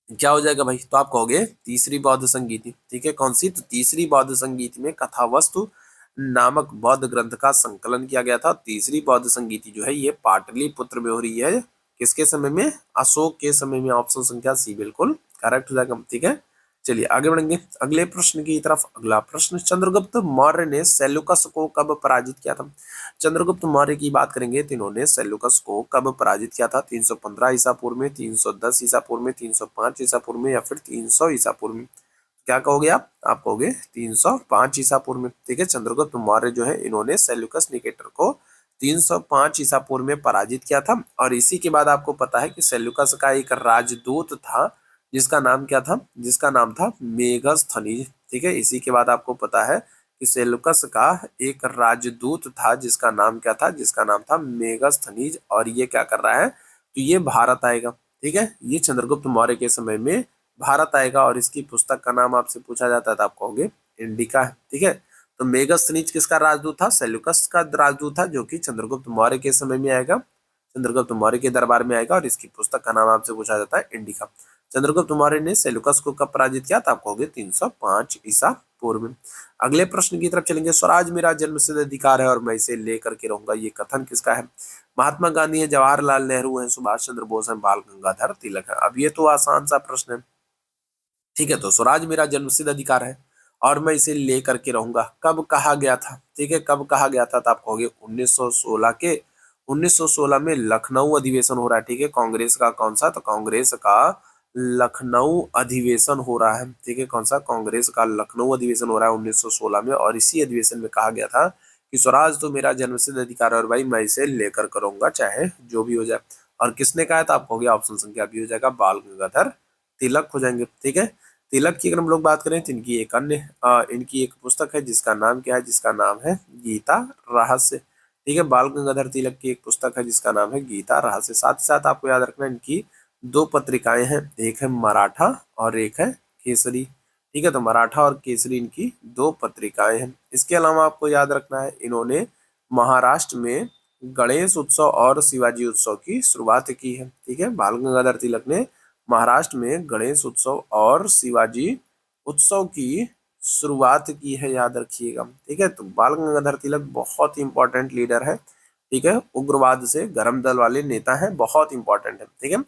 क्या हो जाएगा भाई, तो आप कहोगे तीसरी बौद्ध संगीति, ठीक है। कौन सी, तो तीसरी बौद्ध संगीति में कथा वस्तु नामक बौद्ध ग्रंथ का संकलन किया गया था। तीसरी बौद्ध संगीति जो है ये पाटलिपुत्र में हो रही है। किसके समय में, अशोक के समय में। ऑप्शन संख्या सी बिल्कुल करेक्ट हो जाएगा, ठीक है। चलिए आगे बढ़ेंगे अगले प्रश्न की तरफ। अगला प्रश्न, चंद्रगुप्त मौर्य ने सेल्यूकस को कब पराजित किया था। चंद्रगुप्त मौर्य की बात करेंगे तो इन्होंने सेल्यूकस को कब पराजित किया था, 315 ईसा पूर्व में, 310 ईसा पूर्व में, 305 ईसा पूर्व में, या फिर 300 ईसा पूर्व में। क्या कहोगे आप कहोगे 305 ईसा पूर्व में, ठीक है। चंद्रगुप्त मौर्य जो है इन्होंने सेल्यूकस निकेटर को 305 ईसा पूर्व में पराजित किया था। और इसी के बाद आपको पता है कि सेल्यूकस का एक राजदूत था जिसका नाम क्या था, जिसका नाम था मेगस्थनीज, ठीक है। इसी के बाद आपको पता है कि सेल्यूकस का एक राजदूत था जिसका नाम क्या था, जिसका नाम था मेगस्थनीज। और ये क्या कर रहा है, तो ये भारत आएगा, ठीक है। ये चंद्रगुप्त मौर्य के समय में भारत आएगा। और इसकी पुस्तक का नाम आपसे पूछा जाता है तो आप कहोगे इंडिका है, ठीक है। तो मेगस्थनीज किसका राजदूत था, सेल्यूकस का राजदूत था, जो कि चंद्रगुप्त मौर्य के समय में आएगा, चंद्रगुप्त मौर्य के दरबार में आएगा। और इसकी पुस्तक का नाम आपसे पूछा जाता है इंडिका। चंद्रगुप्त मौर्य ने सेल्यूकस को कब पराजित किया था, आप कहोगे 305 ईसा पूर्व में। अगले प्रश्न की तरफ चलेंगे, स्वराज मेरा जन्मसिद्ध अधिकार है और मैं इसे लेकर के रहूंगा, ये कथन किसका है। महात्मा गांधी है, जवाहरलाल नेहरू है, सुभाष चंद्र बोस है, बाल गंगाधर तिलक है। अब ये तो आसान सा प्रश्न है, ठीक है। तो स्वराज मेरा जन्मसिद्ध अधिकार है और मैं इसे लेकर के रहूंगा, कब कहा गया था, ठीक है, कब कहा गया था, तो आप कहोगे 1916 में लखनऊ अधिवेशन हो रहा है, ठीक है। कांग्रेस का कौन सा, तो कांग्रेस का लखनऊ अधिवेशन हो रहा है, ठीक है। कौन सा, कांग्रेस का लखनऊ अधिवेशन हो रहा है 1916 में। और इसी अधिवेशन में कहा गया था कि स्वराज तो मेरा जन्मसिद्ध अधिकार है और भाई मैं इसे लेकर करूंगा चाहे जो भी हो जाए। और किसने कहा था, आप कहोगे ऑप्शन संख्या बी हो जाएगा, बाल गंगाधर तिलक हो जाएंगे, ठीक है। तिलक की अगर हम लोग बात करें तो इनकी एक पुस्तक है जिसका नाम क्या है, जिसका नाम है गीता रहस्य, ठीक है। बाल गंगाधर तिलक की एक पुस्तक है जिसका नाम है गीता रहस्य। साथ ही साथ आपको याद रखना इनकी दो पत्रिकाएं हैं, एक है मराठा और एक है केसरी, ठीक है। तो मराठा और केसरी इनकी दो पत्रिकाएं हैं। इसके अलावा आपको याद रखना है इन्होंने महाराष्ट्र में गणेश उत्सव और शिवाजी उत्सव की शुरुआत की है, ठीक है। बाल गंगाधर तिलक ने महाराष्ट्र में गणेश उत्सव और शिवाजी उत्सव की शुरुआत की है, याद रखिएगा, ठीक है। तो बाल गंगाधर तिलक बहुत ही इंपॉर्टेंट लीडर है, ठीक है। उग्रवाद से गर्म दल वाले नेता हैं, बहुत इंपॉर्टेंट है, ठीक है।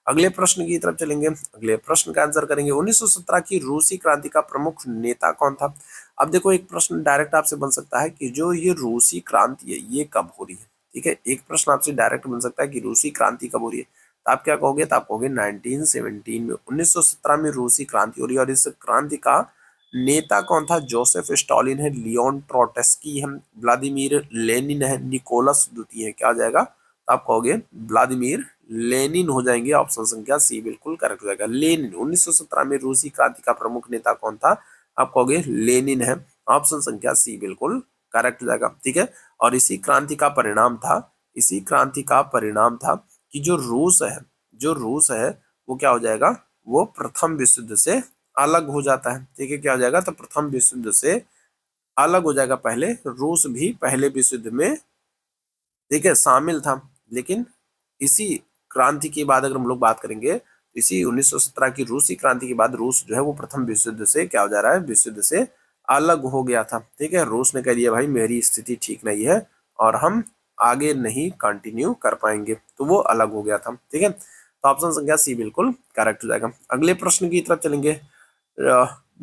अगले प्रश्न की तरफ चलेंगे, अगले प्रश्न का आंसर करेंगे। 1917 की रूसी क्रांति का प्रमुख नेता कौन था। अब देखो एक प्रश्न डायरेक्ट आपसे बन सकता है कि जो ये रूसी क्रांति है ये कब हो रही है, ठीक है। एक प्रश्न आपसे डायरेक्ट बन सकता है कि रूसी क्रांति कब हो रही है, तो आप क्या कहोगे, तो आप कहोगे 1917 में, 1917 में रूसी क्रांति हो रही है। और इस क्रांति का नेता कौन था, जोसेफ स्टालिन है, लियोन ट्रोट्स्की है, व्लादिमीर लेनिन है, निकोलस द्वितीय है। क्या हो जाएगा, तो आप कहोगे व्लादिमीर लेनिन हो जाएंगे। ऑप्शन संख्या सी बिल्कुल करेक्ट हो जाएगा, लेनिन। 1917 में रूसी क्रांति का प्रमुख नेता कौन था, आप कहोगे लेनिन है। ऑप्शन संख्या सी बिल्कुल करेक्ट हो जाएगा, ठीक है। और इसी क्रांति का परिणाम था कि जो रूस है वो क्या हो जाएगा, वो प्रथम विश्व युद्ध से अलग हो जाता है, ठीक है। क्या हो जाएगा, तो प्रथम विश्व युद्ध से अलग हो जाएगा। पहले रूस भी पहले विश्व युद्ध में, ठीक है, शामिल था, लेकिन इसी क्रांति के बाद अगर हम लोग बात करेंगे, इसी 1917 की रूसी क्रांति के बाद रूस जो है वो प्रथम विश्व युद्ध से क्या हो जा रहा है, विश्व युद्ध से अलग हो गया था, ठीक है। रूस ने कह दिया भाई मेरी स्थिति ठीक नहीं है और हम आगे नहीं कंटिन्यू कर पाएंगे, तो वो अलग हो गया था। ठीक है, तो ऑप्शन संख्या सी बिल्कुल करेक्ट हो जाएगा। अगले प्रश्न की तरफ चलेंगे।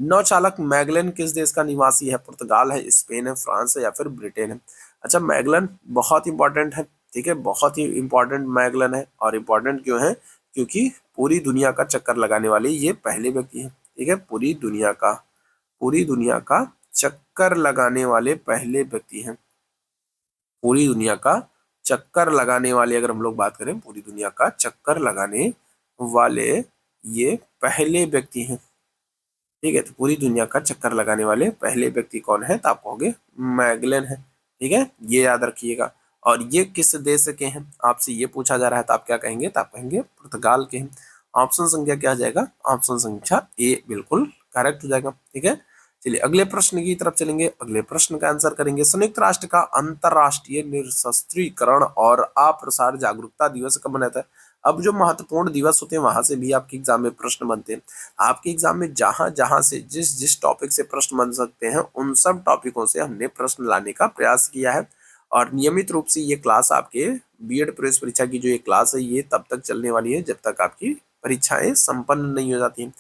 नौचालक मैगलन किस देश का निवासी है? पुर्तगाल है, स्पेन है, फ्रांस है या फिर ब्रिटेन है? अच्छा, मैगलन बहुत इंपॉर्टेंट है। ठीक है, बहुत ही इंपॉर्टेंट मैगलन है। और इम्पोर्टेंट क्यों है? क्योंकि पूरी दुनिया का चक्कर लगाने वाले ये पहले व्यक्ति हैं। ठीक है, पूरी दुनिया का चक्कर लगाने वाले पहले व्यक्ति हैं। पूरी दुनिया का चक्कर लगाने वाले, अगर हम लोग बात करें पूरी दुनिया का चक्कर लगाने वाले ये पहले व्यक्ति हैं। ठीक है, तो पूरी दुनिया का चक्कर लगाने वाले पहले व्यक्ति कौन है? तो आप कहोगे मैगलन है। ठीक है, ये याद रखिएगा। और ये किस देश के हैं? आपसे ये पूछा जा रहा है, तो आप क्या कहेंगे? तो आप कहेंगे पुर्तगाल के हैं। ऑप्शन संख्या क्या आ जाएगा? ऑप्शन संख्या ए बिल्कुल करेक्ट हो जाएगा। ठीक है, चलिए अगले प्रश्न की तरफ चलेंगे। अगले प्रश्न का आंसर करेंगे। संयुक्त राष्ट्र का अंतरराष्ट्रीय निरस्त्रीकरण और अप्रसार जागरूकता दिवस कब मनाता है? अब जो महत्वपूर्ण दिवस होते हैं वहां से भी आपके एग्जाम में प्रश्न बनते हैं। आपके एग्जाम में जहां जहां से जिस जिस टॉपिक से प्रश्न बन सकते हैं उन सब टॉपिकों से हमने प्रश्न लाने का प्रयास किया है। और नियमित रूप से ये क्लास आपके बीएड प्रवेश परीक्षा की जो ये क्लास है ये तब तक चलने वाली है जब तक आपकी परीक्षाएं संपन्न नहीं हो जाती हैं।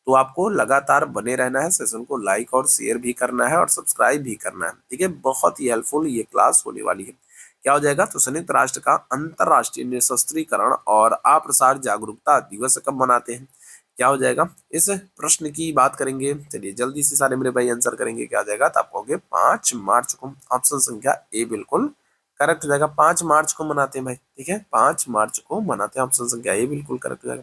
तो आपको लगातार बने रहना है, सेशन को लाइक और शेयर भी करना है और सब्सक्राइब भी करना है। ठीक है, बहुत ही हेल्पफुल ये क्लास होने वाली है। क्या हो जाएगा? तो संयुक्त राष्ट्र का अंतरराष्ट्रीय निशस्त्रीकरण और अप्रसार जागरूकता दिवस कब मनाते हैं? क्या हो जाएगा? इस प्रश्न की बात करेंगे। चलिए जल्दी से सारे मेरे भाई आंसर करेंगे। क्या हो जाएगा? तो आप कहोगे 5 मार्च को। ऑप्शन संख्या ए बिल्कुल करेक्ट हो जाएगा। 5 मार्च को मनाते हैं भाई। ठीक है, 5 मार्च को मनाते हैं। ऑप्शन संख्या ए बिल्कुल करेक्ट हो जाएगा।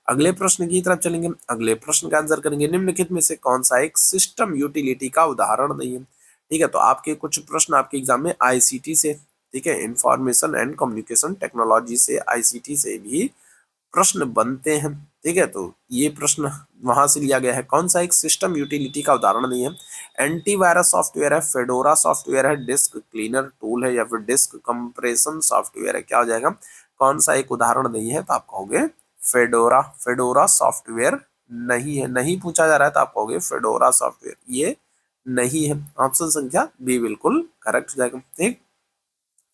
अगले प्रश्न की तरफ चलेंगे। अगले प्रश्न का आंसर करेंगे। निम्नलिखित में से कौन सा एक सिस्टम यूटिलिटी का उदाहरण नहीं है? ठीक है, तो आपके कुछ प्रश्न आपके एग्जाम में आईसीटी से, ठीक है, इंफॉर्मेशन एंड कम्युनिकेशन टेक्नोलॉजी से, आईसीटी से भी प्रश्न बनते हैं। ठीक है, तो ये प्रश्न वहां से लिया गया है। कौन सा एक सिस्टम यूटिलिटी का उदाहरण नहीं है? एंटीवायरस सॉफ्टवेयर है, फेडोरा सॉफ्टवेयर है, डिस्क क्लीनर टूल है या फिर डिस्क कंप्रेशन सॉफ्टवेयर है? क्या हो जाएगा? कौन सा एक उदाहरण नहीं है? तो आप कहोगे फेडोरा। फेडोरा सॉफ्टवेयर नहीं है। नहीं पूछा जा रहा है तो आप कहोगे फेडोरा सॉफ्टवेयर ये नहीं है। ऑप्शन संख्या बी बिल्कुल करेक्ट हो जाएगा। ठीक,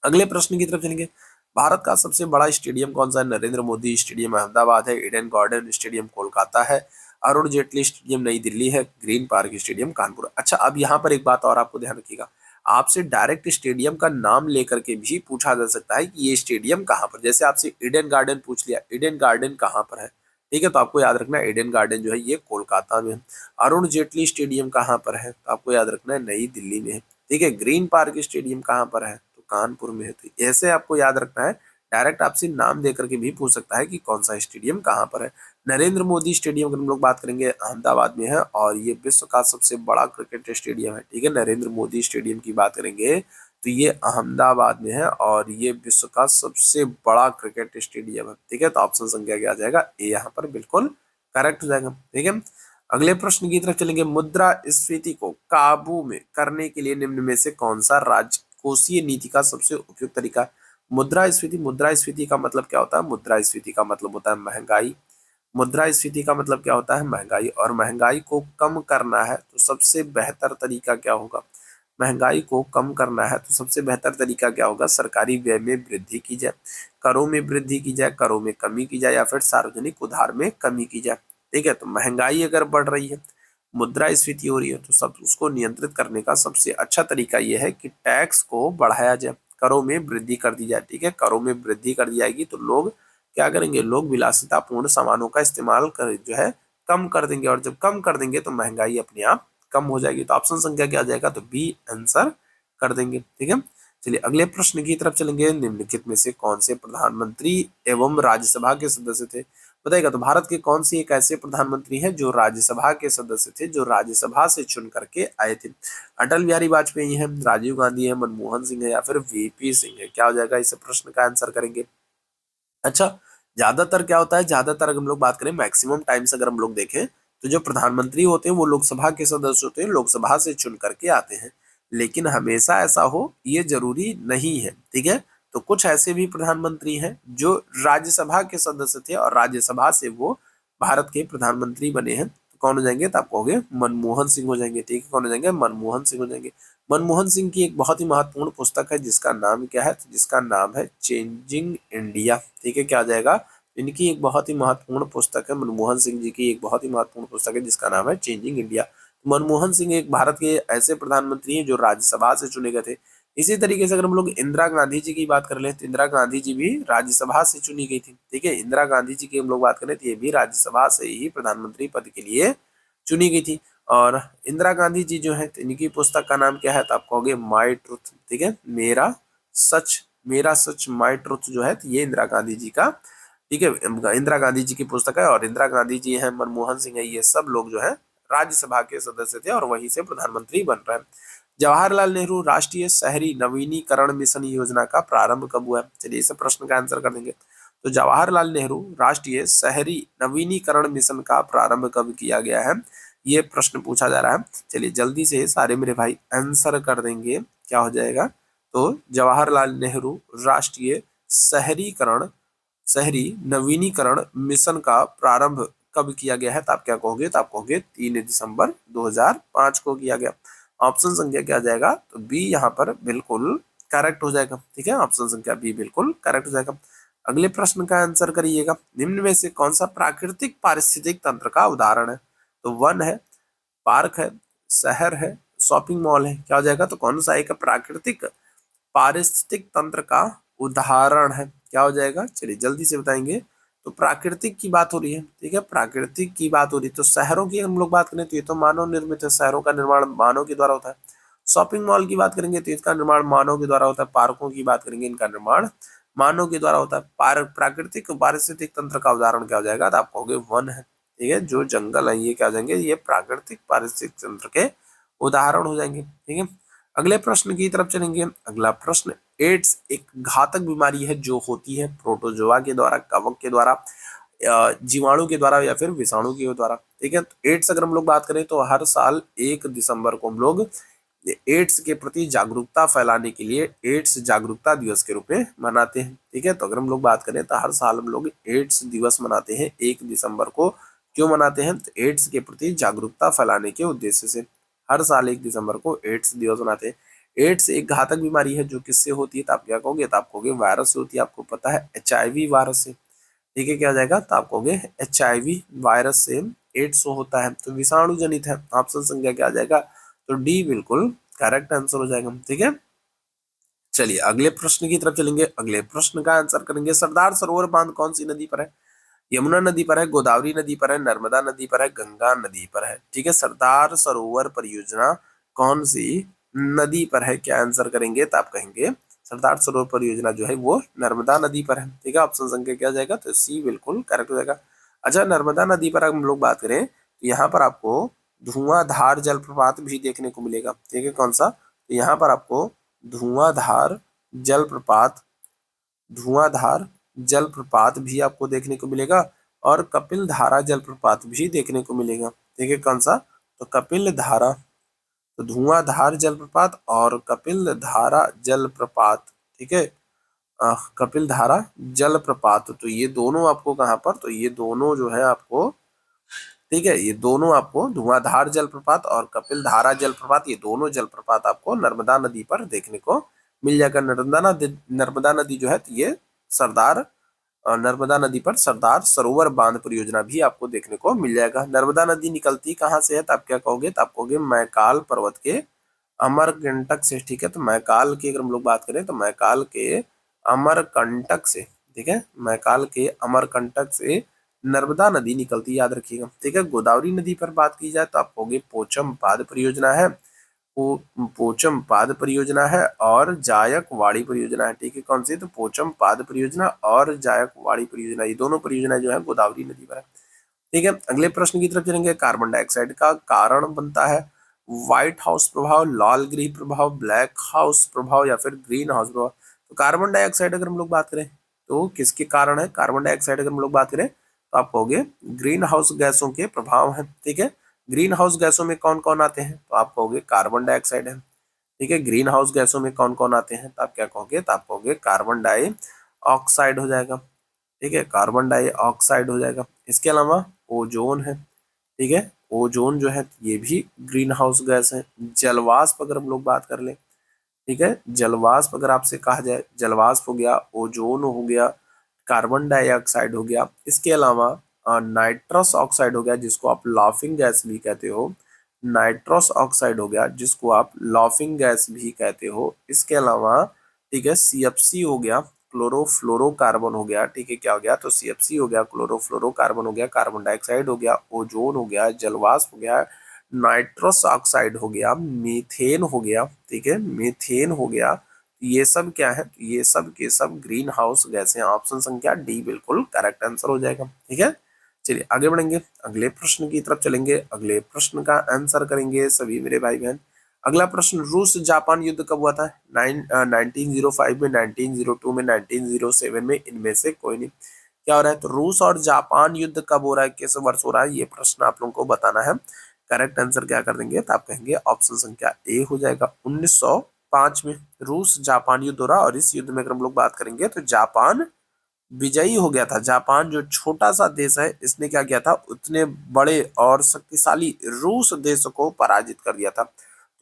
अगले प्रश्न की तरफ चलेंगे। भारत का सबसे बड़ा स्टेडियम कौन सा है? नरेंद्र मोदी स्टेडियम अहमदाबाद है, ईडन गार्डन स्टेडियम कोलकाता है, अरुण जेटली स्टेडियम नई दिल्ली है, ग्रीन पार्क स्टेडियम कानपुर। अच्छा, अब यहाँ पर एक बात और आपको ध्यान रखिएगा। आपसे डायरेक्ट स्टेडियम का नाम लेकर के भी पूछा जा सकता है कि ये स्टेडियम कहाँ पर। जैसे आपसे ईडन गार्डन पूछ लिया, ईडन गार्डन कहाँ पर है? ठीक है, तो आपको याद रखना है ईडन गार्डन जो है ये कोलकाता में है। अरुण जेटली स्टेडियम कहाँ पर है? तो आपको याद रखना है नई दिल्ली में है। ठीक है, ग्रीन पार्क स्टेडियम कहाँ पर है? तो कानपुर में है। तो ऐसे आपको याद रखना है। डायरेक्ट आपसे नाम दे करके भी पूछ सकता है कि कौन सा स्टेडियम कहाँ पर है। नरेंद्र मोदी स्टेडियम अगर हम लोग बात करेंगे अहमदाबाद में है और ये विश्व का सबसे बड़ा क्रिकेट स्टेडियम है। ठीक है, नरेंद्र मोदी स्टेडियम की बात करेंगे तो ये अहमदाबाद में है और ये विश्व का सबसे बड़ा क्रिकेट स्टेडियम है। ठीक है, तो ऑप्शन संख्या क्या आ जाएगा? ए यहाँ पर बिल्कुल करेक्ट हो जाएगा। ठीक है, अगले प्रश्न की तरफ चलेंगे। मुद्रास्फीति को काबू में करने के लिए निम्न में से कौन सा राजकोषीय नीति का सबसे उपयुक्त तरीका है? मुद्रास्फीति का मतलब क्या होता है? मुद्रास्फीति का मतलब होता है महंगाई। मुद्रास्फीति का मतलब क्या होता है? महंगाई। और महंगाई को कम करना है तो सबसे बेहतर तरीका क्या होगा? महंगाई को कम करना है तो सबसे बेहतर तरीका क्या होगा? सरकारी व्यय में वृद्धि की जाए, करों में वृद्धि की जाए, करों में कमी की जाए या फिर सार्वजनिक उधार में कमी की जाए। ठीक है, तो महंगाई अगर बढ़ रही है, मुद्रास्फीति हो रही है, तो सब उसको नियंत्रित करने का सबसे अच्छा तरीका यह है कि टैक्स को बढ़ाया जाए, करों में वृद्धि कर दी जाए। ठीक है, करों में वृद्धि कर दी जाएगी तो लोग क्या करेंगे? लोग विलासितापूर्ण सामानों का इस्तेमाल कर जो है कम कर देंगे और जब कम कर देंगे तो महंगाई अपने आप कम हो जाएगी। तो ऑप्शन संख्या क्या आ जाएगा? तो बी आंसर कर देंगे। ठीक है, चलिए अगले प्रश्न की तरफ चलेंगे। निम्नलिखित में से कौन से प्रधानमंत्री एवं राज्यसभा के सदस्य थे? बताइएगा। तो भारत के कौन से एक ऐसे प्रधानमंत्री हैं जो राज्यसभा के सदस्य थे, जो राज्यसभा से चुन करके आए थे? अटल बिहारी वाजपेयी है, राजीव गांधी है, मनमोहन सिंह है या फिर वीपी सिंह है? क्या हो जाएगा? इस प्रश्न का आंसर करेंगे। अच्छा, ज्यादातर क्या होता है? ज्यादातर अगर हम लोग बात करें मैक्सिमम टाइम्स अगर हम लोग देखें तो जो प्रधानमंत्री होते हैं वो लोकसभा के सदस्य होते हैं, लोकसभा से चुन करके आते हैं। लेकिन हमेशा ऐसा हो ये जरूरी नहीं है। ठीक है, तो कुछ ऐसे भी प्रधानमंत्री हैं जो राज्यसभा के सदस्य थे और राज्यसभा से वो भारत के प्रधानमंत्री बने हैं। तो कौन हो जाएंगे? तो आप कहोगे मनमोहन सिंह हो जाएंगे। ठीक है, कौन हो जाएंगे? मनमोहन सिंह हो जाएंगे। मनमोहन सिंह की एक बहुत ही महत्वपूर्ण पुस्तक है जिसका नाम क्या है, तो जिसका नाम है चेंजिंग इंडिया। ठीक है, क्या आ जाएगा, इनकी एक बहुत ही महत्वपूर्ण पुस्तक है, मनमोहन सिंह जी की एक बहुत ही महत्वपूर्ण पुस्तक है जिसका नाम है चेंजिंग इंडिया। मनमोहन सिंह एक भारत के ऐसे प्रधानमंत्री हैं जो राज्यसभा से चुने गए थे। इसी तरीके से अगर हम लोग इंदिरा गांधी जी की बात कर ले तो इंदिरा गांधी जी भी राज्यसभा से चुनी गई थी। ठीक है, इंदिरा गांधी जी की हम लोग बात करें तो ये भी राज्यसभा से ही प्रधानमंत्री पद के लिए चुनी गई थी। और इंदिरा गांधी जी जो है तो इनकी पुस्तक का नाम क्या है, तो आप कहोगे माई ट्रुथ। ठीक है, मेरा सच माई ट्रुथ जो है तो ये इंदिरा गांधी जी का, ठीक है, इंदिरा गांधी जी की पुस्तक है। और इंदिरा गांधी जी है, मनमोहन सिंह है, ये सब लोग जो है राज्यसभा के सदस्य थे और वहीं से प्रधानमंत्री बन रहे हैं। जवाहरलाल नेहरू राष्ट्रीय शहरी नवीनीकरण मिशन योजना का प्रारंभ कब हुआ है? चलिए इस प्रश्न का आंसर कर देंगे। तो जवाहरलाल नेहरू राष्ट्रीय शहरी नवीनीकरण मिशन का प्रारंभ कब किया गया है, ये प्रश्न पूछा जा रहा है। चलिए जल्दी से सारे मेरे भाई आंसर कर देंगे, क्या हो जाएगा, तो जवाहरलाल नेहरू राष्ट्रीय शहरीकरण शहरी नवीनीकरण मिशन का प्रारंभ कब किया गया है, तो आप क्या कहोगे, तो आप कहोगे 3 दिसंबर 2005 को किया गया। ऑप्शन संख्या क्या आ जाएगा, तो बी यहाँ पर बिल्कुल करेक्ट हो जाएगा। ठीक है, ऑप्शन संख्या बी बिल्कुल करेक्ट हो जाएगा। अगले प्रश्न का आंसर करिएगा, निम्न में से कौन सा प्राकृतिक पारिस्थितिक तंत्र का उदाहरण है? तो वन है, पार्क है, शहर है, शॉपिंग मॉल है, क्या हो जाएगा, तो कौन सा एक प्राकृतिक पारिस्थितिक तंत्र का उदाहरण है, क्या हो जाएगा, चलिए जल्दी से बताएंगे। तो प्राकृतिक की बात हो रही है। ठीक है, प्राकृतिक की बात हो रही है तो शहरों की हम लोग बात करें तो ये तो मानव निर्मित है, शहरों का निर्माण मानव के द्वारा होता है। शॉपिंग मॉल की बात करेंगे तो इसका निर्माण मानव के द्वारा होता है। पार्कों की बात करेंगे इनका निर्माण मानव के द्वारा होता है। प्राकृतिक पारिस्थितिक तंत्र का उदाहरण क्या हो जाएगा, तो आप कहोगे वन है। ठीक है, जो जंगल है ये क्या हो जाएंगे, ये प्राकृतिक पारिस्थितिक तंत्र के उदाहरण हो जाएंगे। ठीक है, अगले प्रश्न की तरफ चलेंगे। अगला प्रश्न, एड्स एक घातक बीमारी है जो होती है प्रोटोजोआ के द्वारा, कवक के द्वारा, जीवाणु के द्वारा या फिर विषाणु के द्वारा। ठीक है, तो एड्स अगर हम लोग बात करें तो हर साल 1 दिसंबर को हम लोग एड्स के प्रति जागरूकता फैलाने के लिए एड्स जागरूकता दिवस के रूप में मनाते हैं। ठीक है, तो अगर हम लोग बात करें तो हर साल हम लोग एड्स दिवस मनाते हैं 1 दिसंबर को। क्यों मनाते हैं, तो एड्स के प्रति जागरूकता फैलाने के उद्देश्य से हर साल 1 दिसंबर को एड्स दिवस मनाते हैं। एड्स एक घातक बीमारी है जो किससे होती है, तो आप क्या कहोगे, तो आप कहोगे वायरस से होती है। आपको पता है HIV वायरस से। ठीक है, क्या हो जाएगा, तो आप कहोगे HIV वायरस से एड्स होता है, तो विषाणु जनित है। ऑप्शन संख्या क्या आ जाएगा, तो डी बिल्कुल करेक्ट आंसर हो जाएगा। ठीक है, चलिए अगले प्रश्न की तरफ चलेंगे। अगले प्रश्न का आंसर करेंगे, सरदार सरोवर बांध कौन सी नदी पर है? यमुना नदी पर है, गोदावरी नदी पर है, नर्मदा नदी पर है, गंगा नदी पर है। ठीक है, सरदार सरोवर परियोजना कौन सी नदी पर है, क्या आंसर करेंगे, तो आप कहेंगे सरदार सरोवर परियोजना जो है वो नर्मदा नदी पर है। ठीक है, ऑप्शन संख्या क्या जाएगा, तो सी बिल्कुल करेक्ट हो जाएगा। अच्छा, नर्मदा नदी पर हम लोग बात करें तो यहाँ पर आपको धुआंधार जलप्रपात भी देखने को मिलेगा। ठीक है, कौन सा, तो यहाँ पर आपको धुआंधार जलप्रपात धुआंधार जलप्रपात भी आपको देखने को मिलेगा और कपिल धारा जलप्रपात भी देखने को मिलेगा। ठीक है, कौन सा, तो कपिल धारा, तो धुआंधार जलप्रपात और कपिल धारा जलप्रपात। ठीक है, कपिल धारा जलप्रपात, तो ये दोनों आपको कहाँ पर, तो ये दोनों जो है आपको, ठीक है, ये दोनों आपको धुआंधार जलप्रपात और कपिल धारा जलप्रपात, ये दोनों जलप्रपात आपको नर्मदा नदी पर देखने को मिल जाएगा। नर्मदा नदी जो है तो ये सरदार नर्मदा नदी पर सरदार सरोवर बांध परियोजना भी आपको देखने को मिल जाएगा। नर्मदा नदी निकलती कहाँ से है, तो आप क्या कहोगे, तो आप कहोगे मैकाल पर्वत के अमरकंटक से। ठीक है, तो मैकाल की अगर हम लोग बात करें तो मैकाल के अमरकंटक से, ठीक है, मैकाल के अमरकंटक से नर्मदा नदी निकलती, याद रखिएगा। ठीक है, गोदावरी नदी पर बात की जाए तो आप कहोगे पोचम पाद परियोजना है, पोचम पाद परियोजना है और जायकवाड़ी परियोजना है। ठीक है, कौन सी, तो पोचम पाद परियोजना और जायकवाड़ी परियोजना, ये दोनों परियोजना जो है गोदावरी नदी पर है। ठीक है, अगले प्रश्न की तरफ चलेंगे। कार्बन डाइऑक्साइड का कारण बनता है व्हाइट हाउस प्रभाव, लाल गृह प्रभाव, ब्लैक हाउस प्रभाव या फिर ग्रीन हाउस प्रभाव। तो कार्बन डाइऑक्साइड अगर हम लोग बात करें तो किसके कारण है, कार्बन डाइऑक्साइड अगर हम लोग बात करें तो आप कहोगे ग्रीन हाउस गैसों के प्रभाव है। ठीक है, ग्रीन हाउस गैसों में कौन कौन आते हैं, तो आप कहोगे कार्बन डाइऑक्साइड है। ठीक है, ग्रीन हाउस गैसों में कौन कौन आते हैं, तो आप क्या कहोगे, तो आप कहोगे कार्बन डाइऑक्साइड हो जाएगा। ठीक है, कार्बन डाइऑक्साइड हो जाएगा। इसके अलावा ओजोन है। ठीक है, ओजोन जो है ये भी ग्रीन हाउस गैस है। जलवाष्प अगर हम लोग बात कर लें, ठीक है, जलवाष्प अगर आपसे कहा जाए, जलवाष्प हो गया, ओजोन हो गया, कार्बन डाइऑक्साइड हो गया, इसके अलावा नाइट्रस ऑक्साइड हो गया जिसको आप लाफिंग गैस भी कहते हो, नाइट्रस ऑक्साइड हो गया जिसको आप लाफिंग गैस भी कहते हो। इसके अलावा ठीक है सीएफसी हो गया, क्लोरोफ्लोरोकार्बन हो गया, ठीक है क्या हो गया, तो सीएफसी हो गया, क्लोरोफ्लोरोकार्बन हो गया, कार्बन डाइऑक्साइड हो गया, ओजोन हो गया, जलवाष्प हो गया, नाइट्रस ऑक्साइड हो गया, मीथेन हो गया, ठीक है मीथेन हो गया। ये सब क्या है, ये सब के सब ग्रीन हाउस गैस हैं। ऑप्शन संख्या डी बिल्कुल करेक्ट आंसर हो जाएगा। ठीक है, चलिए आगे बढ़ेंगे, अगले प्रश्न की तरफ चलेंगे। अगले प्रश्न का आंसर करेंगे सभी मेरे भाई बहन। अगला प्रश्न, रूस जापान युद्ध कब हुआ था? 1905 में, 1902 में, 1907 में, इनमें से कोई नहीं। क्या हो रहा है, तो रूस और जापान युद्ध कब हो रहा है, किस वर्ष हो रहा है, ये प्रश्न आप लोगों को बताना है। करेक्ट आंसर क्या कर देंगे, तो आप कहेंगे ऑप्शन संख्या ए हो जाएगा, 1905 में रूस जापान युद्ध हो रहा है। और इस युद्ध में अगर हम लोग बात करेंगे तो जापान विजयी हो गया था। जापान जो छोटा सा देश है, इसने क्या किया था, उतने बड़े और शक्तिशाली रूस देश को पराजित कर दिया था।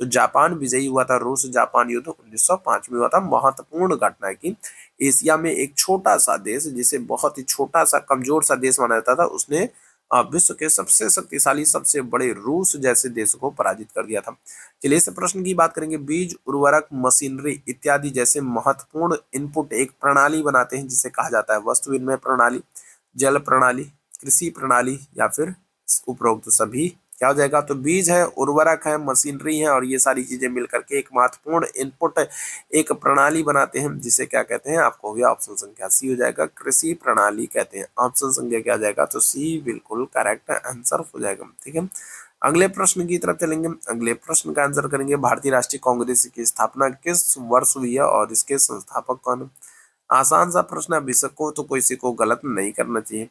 तो जापान विजयी हुआ था। रूस जापान युद्ध 1905 में हुआ था। महत्वपूर्ण घटना है कि एशिया में एक छोटा सा देश, जिसे बहुत ही छोटा सा कमजोर सा देश माना जाता था, उसने विश्व के सबसे शक्तिशाली सबसे बड़े रूस जैसे देश को पराजित कर दिया था। चलिए इस प्रश्न की बात करेंगे। बीज, उर्वरक, मशीनरी इत्यादि जैसे महत्वपूर्ण इनपुट एक प्रणाली बनाते हैं जिसे कहा जाता है वस्तु विनिमय प्रणाली, जल प्रणाली, कृषि प्रणाली, या फिर उपरोक्त सभी। क्या हो जाएगा, तो बीज है, उर्वरक है, मशीनरी है, और ये सारी चीजें मिलकर के एक महत्वपूर्ण इनपुट एक प्रणाली बनाते हैं जिसे क्या कहते हैं, आपको हो गया ऑप्शन संख्या सी हो जाएगा, कृषि प्रणाली कहते हैं। ऑप्शन संख्या क्या जाएगा, तो सी बिल्कुल करेक्ट आंसर हो जाएगा। ठीक है, अगले प्रश्न की तरफ चलेंगे। अगले प्रश्न का आंसर करेंगे, भारतीय राष्ट्रीय कांग्रेस की स्थापना किस वर्ष हुई है और इसके संस्थापक कौन है? आसान सा प्रश्न है, बेशक को तो किसी को गलत नहीं करना चाहिए।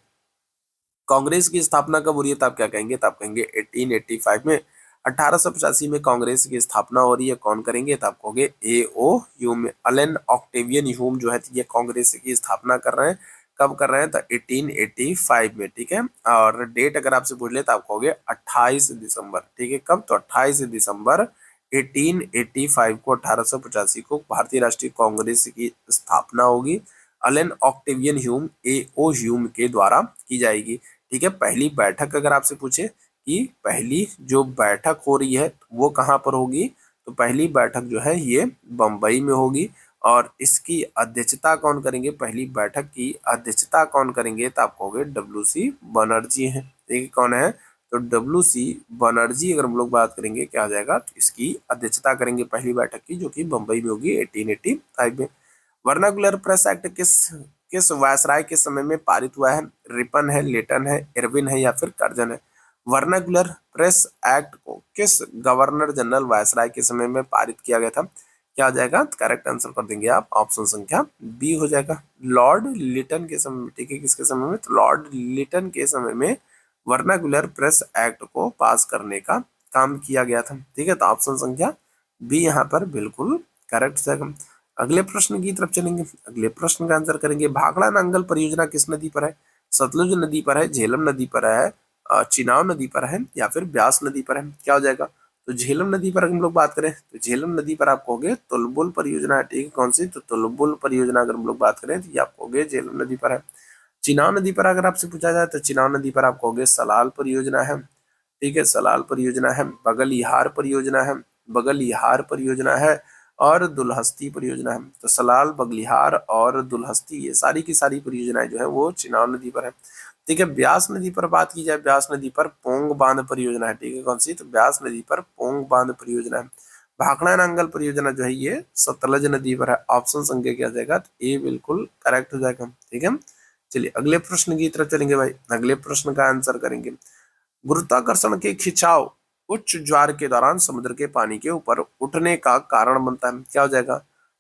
कांग्रेस की स्थापना कब हो रही है, तो आप क्या कहेंगे, तो आप कहेंगे 1885 में, 1885 में कांग्रेस की स्थापना हो रही है। कौन करेंगे, तो आप कहोगे ए ओ ह्यूम, अलेन ऑक्टेवियन ह्यूम जो है ये कांग्रेस की स्थापना कर रहे हैं। कब कर रहे हैं, तो 1885 में। ठीक है, और डेट अगर आपसे पूछ ले तो आप कहोगे 28 दिसंबर। ठीक है, कब, तो 28 दिसंबर 1885 को, 1885 को भारतीय राष्ट्रीय कांग्रेस की स्थापना होगी। अलेन ऑक्टेवियन ह्यूम, ए ओ ह्यूम के द्वारा की जाएगी। ठीक है, पहली बैठक अगर आपसे पूछे कि पहली जो बैठक हो रही है वो कहाँ पर होगी, तो पहली बैठक जो है ये बम्बई में होगी। और इसकी अध्यक्षता कौन करेंगे, पहली बैठक की अध्यक्षता कौन करेंगे, तो आप कहोगे डब्ल्यू.सी. बनर्जी है। देखिए कौन है, तो डब्ल्यू.सी. बनर्जी अगर हम लोग बात करेंगे क्या हो जाएगा, तो इसकी अध्यक्षता करेंगे पहली बैठक की, जो कि बम्बई में होगी 1885 में। वर्नाकुलर प्रेस एक्ट किस किस वायसराय के समय में पारित हुआ है? रिपन है, लेटन है, इरविन है, या फिर कर्जन है? वर्नाकुलर प्रेस एक्ट को किस गवर्नर जनरल वायसराय के समय में पारित किया गया था? क्या हो जाएगा, करेक्ट आंसर कर देंगे आप, ऑप्शन संख्या बी हो जाएगा, लॉर्ड लिटन के समय में। ठीक है, किसके समय में, तो लॉर्ड लिटन के समय में वर्नाकुलर प्रेस एक्ट को पास करने का काम किया गया था। ठीक है, तो ऑप्शन संख्या बी यहाँ पर बिल्कुल करेक्ट हो जाएगा। अगले प्रश्न की तरफ चलेंगे। अगले प्रश्न का आंसर करेंगे, भाखड़ा नांगल परियोजना किस नदी पर है? सतलुज नदी पर है, झेलम नदी पर है, चिनाब नदी पर है, या फिर ब्यास नदी पर है? क्या हो जाएगा, तो झेलम नदी पर हम लोग बात करें तो झेलम नदी पर आप कहोगे तुलबुल परियोजना है। ठीक है, कौन सी, तो तुलबुल परियोजना अगर हम लोग बात करें तो ये आप कहोगे झेलम नदी पर है। चिनाब नदी पर अगर आपसे पूछा जाए तो चिनाब नदी पर आप कहोगे सलाल परियोजना है। ठीक है, सलाल परियोजना है, बगलिहार परियोजना है, बगलिहार परियोजना है, और दुलहस्ती परियोजना है। तो सलाल, बगलिहार और दुलहस्ती ये सारी की सारी परियोजनाएं जो है वो चिनाब नदी पर है। ठीक है, ब्यास नदी पर बात की जाए, ब्यास नदी पर पोंग बांध परियोजना है। ठीक है, कौन सी, तो ब्यास नदी पर पोंग बांध परियोजना है। भाखड़ा नांगल परियोजना जो है ये सतलज नदी पर है। ऑप्शन संख्या क्या जाएगा, तो ए बिल्कुल करेक्ट हो जाएगा। ठीक है, चलिए अगले प्रश्न की तरफ चलेंगे भाई। अगले प्रश्न का आंसर करेंगे, गुरुत्वाकर्षण के खिंचाव उच्च ज्वार के दौरान समुद्र के पानी के ऊपर उठने का कारण बनता है। क्या हो जाएगा,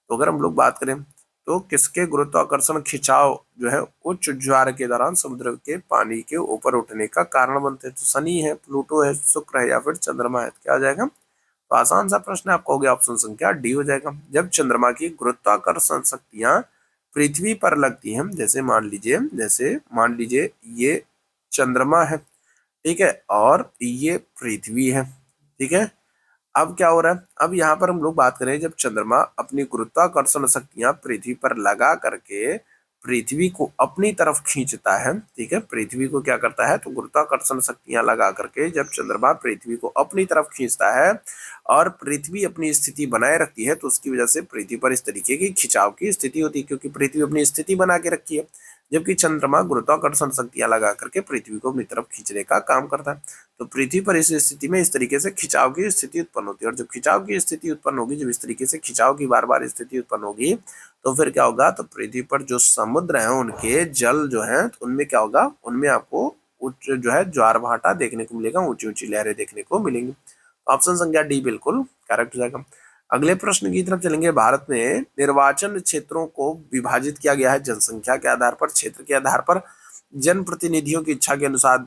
तो अगर हम लोग बात करें तो किसके गुरुत्वाकर्षण खिंचाव जो है उच्च ज्वार के दौरान समुद्र के पानी के ऊपर उठने का कारण बनते हैं? तो शनि है, प्लूटो है, शुक्र है, या फिर चंद्रमा है? क्या हो जाएगा, तो आसान सा प्रश्न है, आपको हो गया ऑप्शन संख्या डी हो जाएगा। जब चंद्रमा की गुरुत्वाकर्षण शक्तियां पृथ्वी पर लगती हैं, जैसे मान लीजिए ये चंद्रमा है, ठीक है, और ये पृथ्वी है। ठीक है, अब क्या हो रहा है, अब यहाँ पर हम लोग बात करें जब चंद्रमा अपनी गुरुत्वाकर्षण शक्तियां पृथ्वी पर लगा करके पृथ्वी को अपनी तरफ खींचता है। ठीक है, पृथ्वी को क्या करता है, तो गुरुत्वाकर्षण शक्तियां लगा करके जब चंद्रमा पृथ्वी को अपनी तरफ खींचता है और पृथ्वी अपनी स्थिति बनाए रखती है, तो उसकी वजह से पृथ्वी पर इस तरीके की खिंचाव की स्थिति होती है, क्योंकि पृथ्वी अपनी स्थिति बना के रखी है, जबकि चंद्रमा गुरुत्वाकर्षण शक्तियां लगा करके पृथ्वी को अपनी तरफ खींचने का काम करता है। तो पृथ्वी पर इस स्थिति में इस तरीके से खिंचाव की स्थिति उत्पन्न होती है, और जब खिंचाव की स्थिति उत्पन्न होगी, जब इस तरीके से खिंचाव की बार बार स्थिति उत्पन्न होगी, तो फिर क्या होगा, तो पृथ्वी पर जो समुद्र है उनके जल जो है, तो उनमें क्या होगा, उनमें आपको उच्च जो है ज्वार भाटा देखने को मिलेगा, ऊंची ऊंची लहरें देखने को मिलेंगी। ऑप्शन संख्या डी बिल्कुल करेक्ट हो जाएगा। अगले प्रश्न की तरफ चलेंगे। भारत में निर्वाचन क्षेत्रों को विभाजित किया गया है जनसंख्या के आधार पर, क्षेत्र के आधार पर, जनप्रतिनिधियों की इच्छा के अनुसार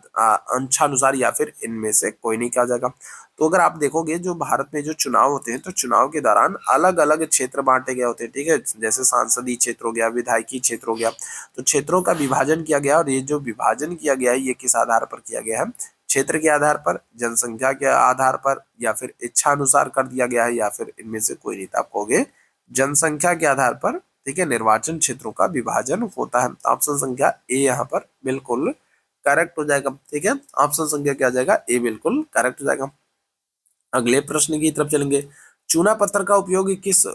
अनुसार या फिर इनमें से कोई नहीं, किया जाएगा। तो अगर आप देखोगे जो भारत में जो चुनाव होते हैं, तो चुनाव के दौरान अलग अलग क्षेत्र बांटे गए होते हैं। ठीक है, जैसे सांसदीय क्षेत्र हो गया, विधायकी क्षेत्र हो गया, तो क्षेत्रों का विभाजन किया गया, और ये जो विभाजन किया गया है ये किस आधार पर किया गया है, क्षेत्र के आधार पर, जनसंख्या के आधार पर, या फिर इच्छा अनुसार कर दिया गया है, या फिर इनमें से कोई नहीं। आप कहोगे जनसंख्या के आधार पर, ठीक है, निर्वाचन क्षेत्रों का विभाजन होता है। ऑप्शन संख्या ए यहाँ पर बिल्कुल करेक्ट हो जाएगा। ठीक है, ऑप्शन संख्या क्या आ जाएगा, ए बिल्कुल करेक्ट हो जाएगा। अगले प्रश्न की तरफ चलेंगे। चूना पत्थर का उपयोग किस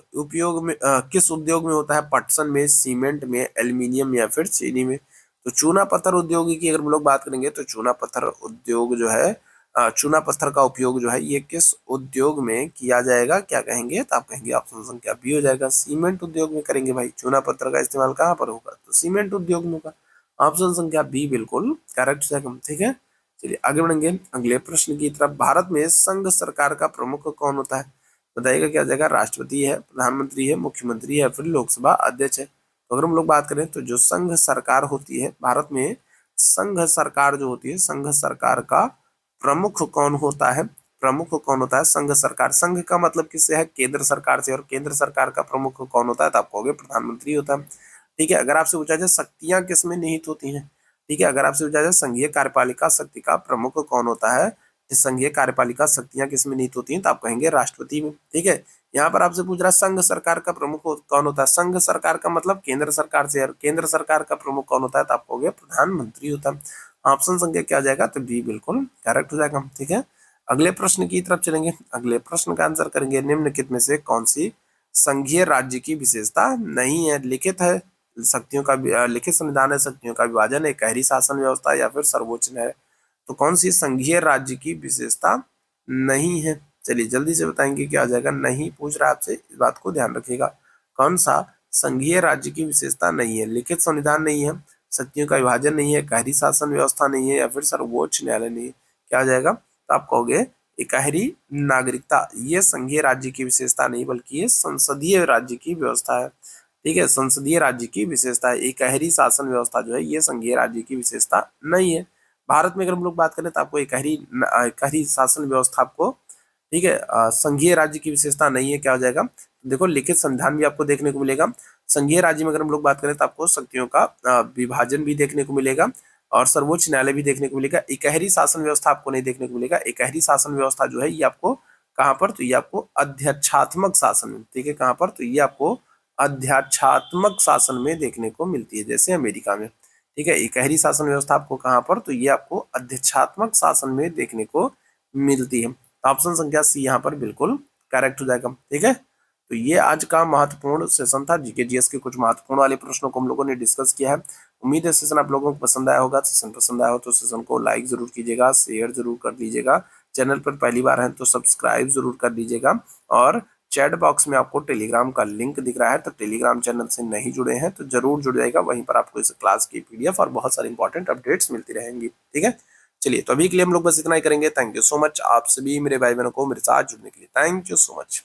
उद्योग में होता है, पटसन में, सीमेंट में, एल्यूमिनियम या फिर चीनी में। तो चूना पत्थर उद्योग की अगर हम लोग बात करेंगे, तो चूना पत्थर उद्योग जो है, चूना पत्थर का उपयोग जो है ये किस उद्योग में किया जाएगा, क्या कहेंगे, तो आप कहेंगे ऑप्शन संख्या बी हो जाएगा, सीमेंट उद्योग में करेंगे भाई। चूना पत्थर का इस्तेमाल कहाँ पर होगा, तो सीमेंट उद्योग में होगा। ऑप्शन संख्या बी बिल्कुल करेक्ट हो जाएगा। ठीक है, चलिए आगे बढ़ेंगे अगले प्रश्न की तरफ। भारत में संघ सरकार का प्रमुख कौन होता है, बताइएगा क्या जाएगा, राष्ट्रपति है, प्रधानमंत्री है, मुख्यमंत्री है, फिर लोकसभा अध्यक्ष है। तो अगर हम लोग बात करें तो जो संघ सरकार होती है भारत में, संघ सरकार जो होती है, संघ सरकार का प्रमुख कौन होता है, प्रमुख कौन होता है संघ सरकार। संघ का मतलब किससे है, केंद्र सरकार से, और केंद्र सरकार का प्रमुख कौन होता है, तो आप कहोगे प्रधानमंत्री होता है। ठीक है, अगर आपसे पूछा जाए शक्तियां किस में निहित होती हैं, ठीक है, अगर आपसे पूछा जाए संघीय कार्यपालिका शक्ति का प्रमुख कौन होता है, संघीय कार्यपालिका शक्तियां किसमें निहित होती हैं, तो आप कहेंगे राष्ट्रपति में। ठीक है, यहाँ पर आपसे पूछ रहा है संघ सरकार का प्रमुख कौन होता है, संघ सरकार का मतलब केंद्र सरकार से, और केंद्र सरकार का प्रमुख कौन होता है, तो आप कहोगे प्रधानमंत्री होता है। ऑप्शन संख्या क्या आ जाएगा, तो बी बिल्कुल करेक्ट हो जाएगा। ठीक है, अगले प्रश्न की तरफ चलेंगे। अगले प्रश्न का आंसर करेंगे, निम्नलिखित में से कौन सी संघीय राज्य की विशेषता नहीं है। लिखित है शक्तियों का, लिखित संविधान है, शक्तियों का विभाजन, एक गहरी शासन व्यवस्था, या फिर सर्वोच्च न्यायालय। तो कौन सी संघीय राज्य की विशेषता नहीं है, चलिए जल्दी से बताएंगे क्या आ जाएगा। नहीं पूछ रहा आपसे, इस बात को ध्यान रखिएगा। कौन सा संघीय राज्य की विशेषता नहीं है, लिखित संविधान नहीं है, शक्तियों का विभाजन नहीं है, गहरी शासन व्यवस्था नहीं है, या फिर सर्वोच्च न्यायालय नहीं है, क्या आ जाएगा, तो आप कहोगे इकहरी नागरिकता। ये संघीय राज्य की विशेषता नहीं, बल्कि ये संसदीय राज्य की व्यवस्था है। ठीक है, संसदीय राज्य की विशेषता है। इकहरी शासन व्यवस्था जो है ये संघीय राज्य की विशेषता नहीं है। भारत में अगर हम लोग बात करें तो आपको इकहरी शासन व्यवस्था आपको, ठीक है, संघीय राज्य की विशेषता नहीं है, क्या हो जाएगा, देखो लिखित संविधान भी आपको देखने को मिलेगा। संघीय राज्य में अगर हम लोग बात करें तो आपको शक्तियों का विभाजन भी देखने को मिलेगा, और सर्वोच्च न्यायालय भी देखने को मिलेगा। इकहरी शासन व्यवस्था आपको नहीं देखने को मिलेगा। इकहरी शासन व्यवस्था जो है ये आपको कहाँ पर, तो ये आपको अध्यक्षात्मक शासन, ठीक है, कहाँ पर, तो ये आपको अध्यक्षात्मक शासन में देखने को मिलती है, जैसे अमेरिका में। ठीक है, इकहरी शासन व्यवस्था आपको कहाँ पर, तो ये आपको अध्यक्षात्मक शासन में देखने को मिलती है। ऑप्शन संख्या सी यहाँ पर बिल्कुल करेक्ट हो जाएगा। ठीक है, तो ये आज का महत्वपूर्ण सेशन था। जीके जीएस के कुछ महत्वपूर्ण वाले प्रश्नों को हम लोगों ने डिस्कस किया है। उम्मीद है सेशन आप लोगों को पसंद आया होगा। सेशन पसंद आया हो तो सेशन को लाइक जरूर कीजिएगा, शेयर जरूर कर दीजिएगा, चैनल पर पहली बार हैं तो सब्सक्राइब जरूर कर दीजिएगा, और चैट बॉक्स में आपको टेलीग्राम का लिंक दिख रहा है, तो टेलीग्राम चैनल से नहीं जुड़े हैं तो जरूर जुड़ जाएगा। वहीं पर आपको इस क्लास की पीडीएफ और बहुत सारी इंपॉर्टेंट अपडेट्स मिलती रहेंगी। ठीक है, चलिए तो अभी के लिए हम लोग बस इतना ही करेंगे। थैंक यू सो मच आप सभी मेरे भाई बहनों को मेरे साथ जुड़ने के लिए। Thank you so much.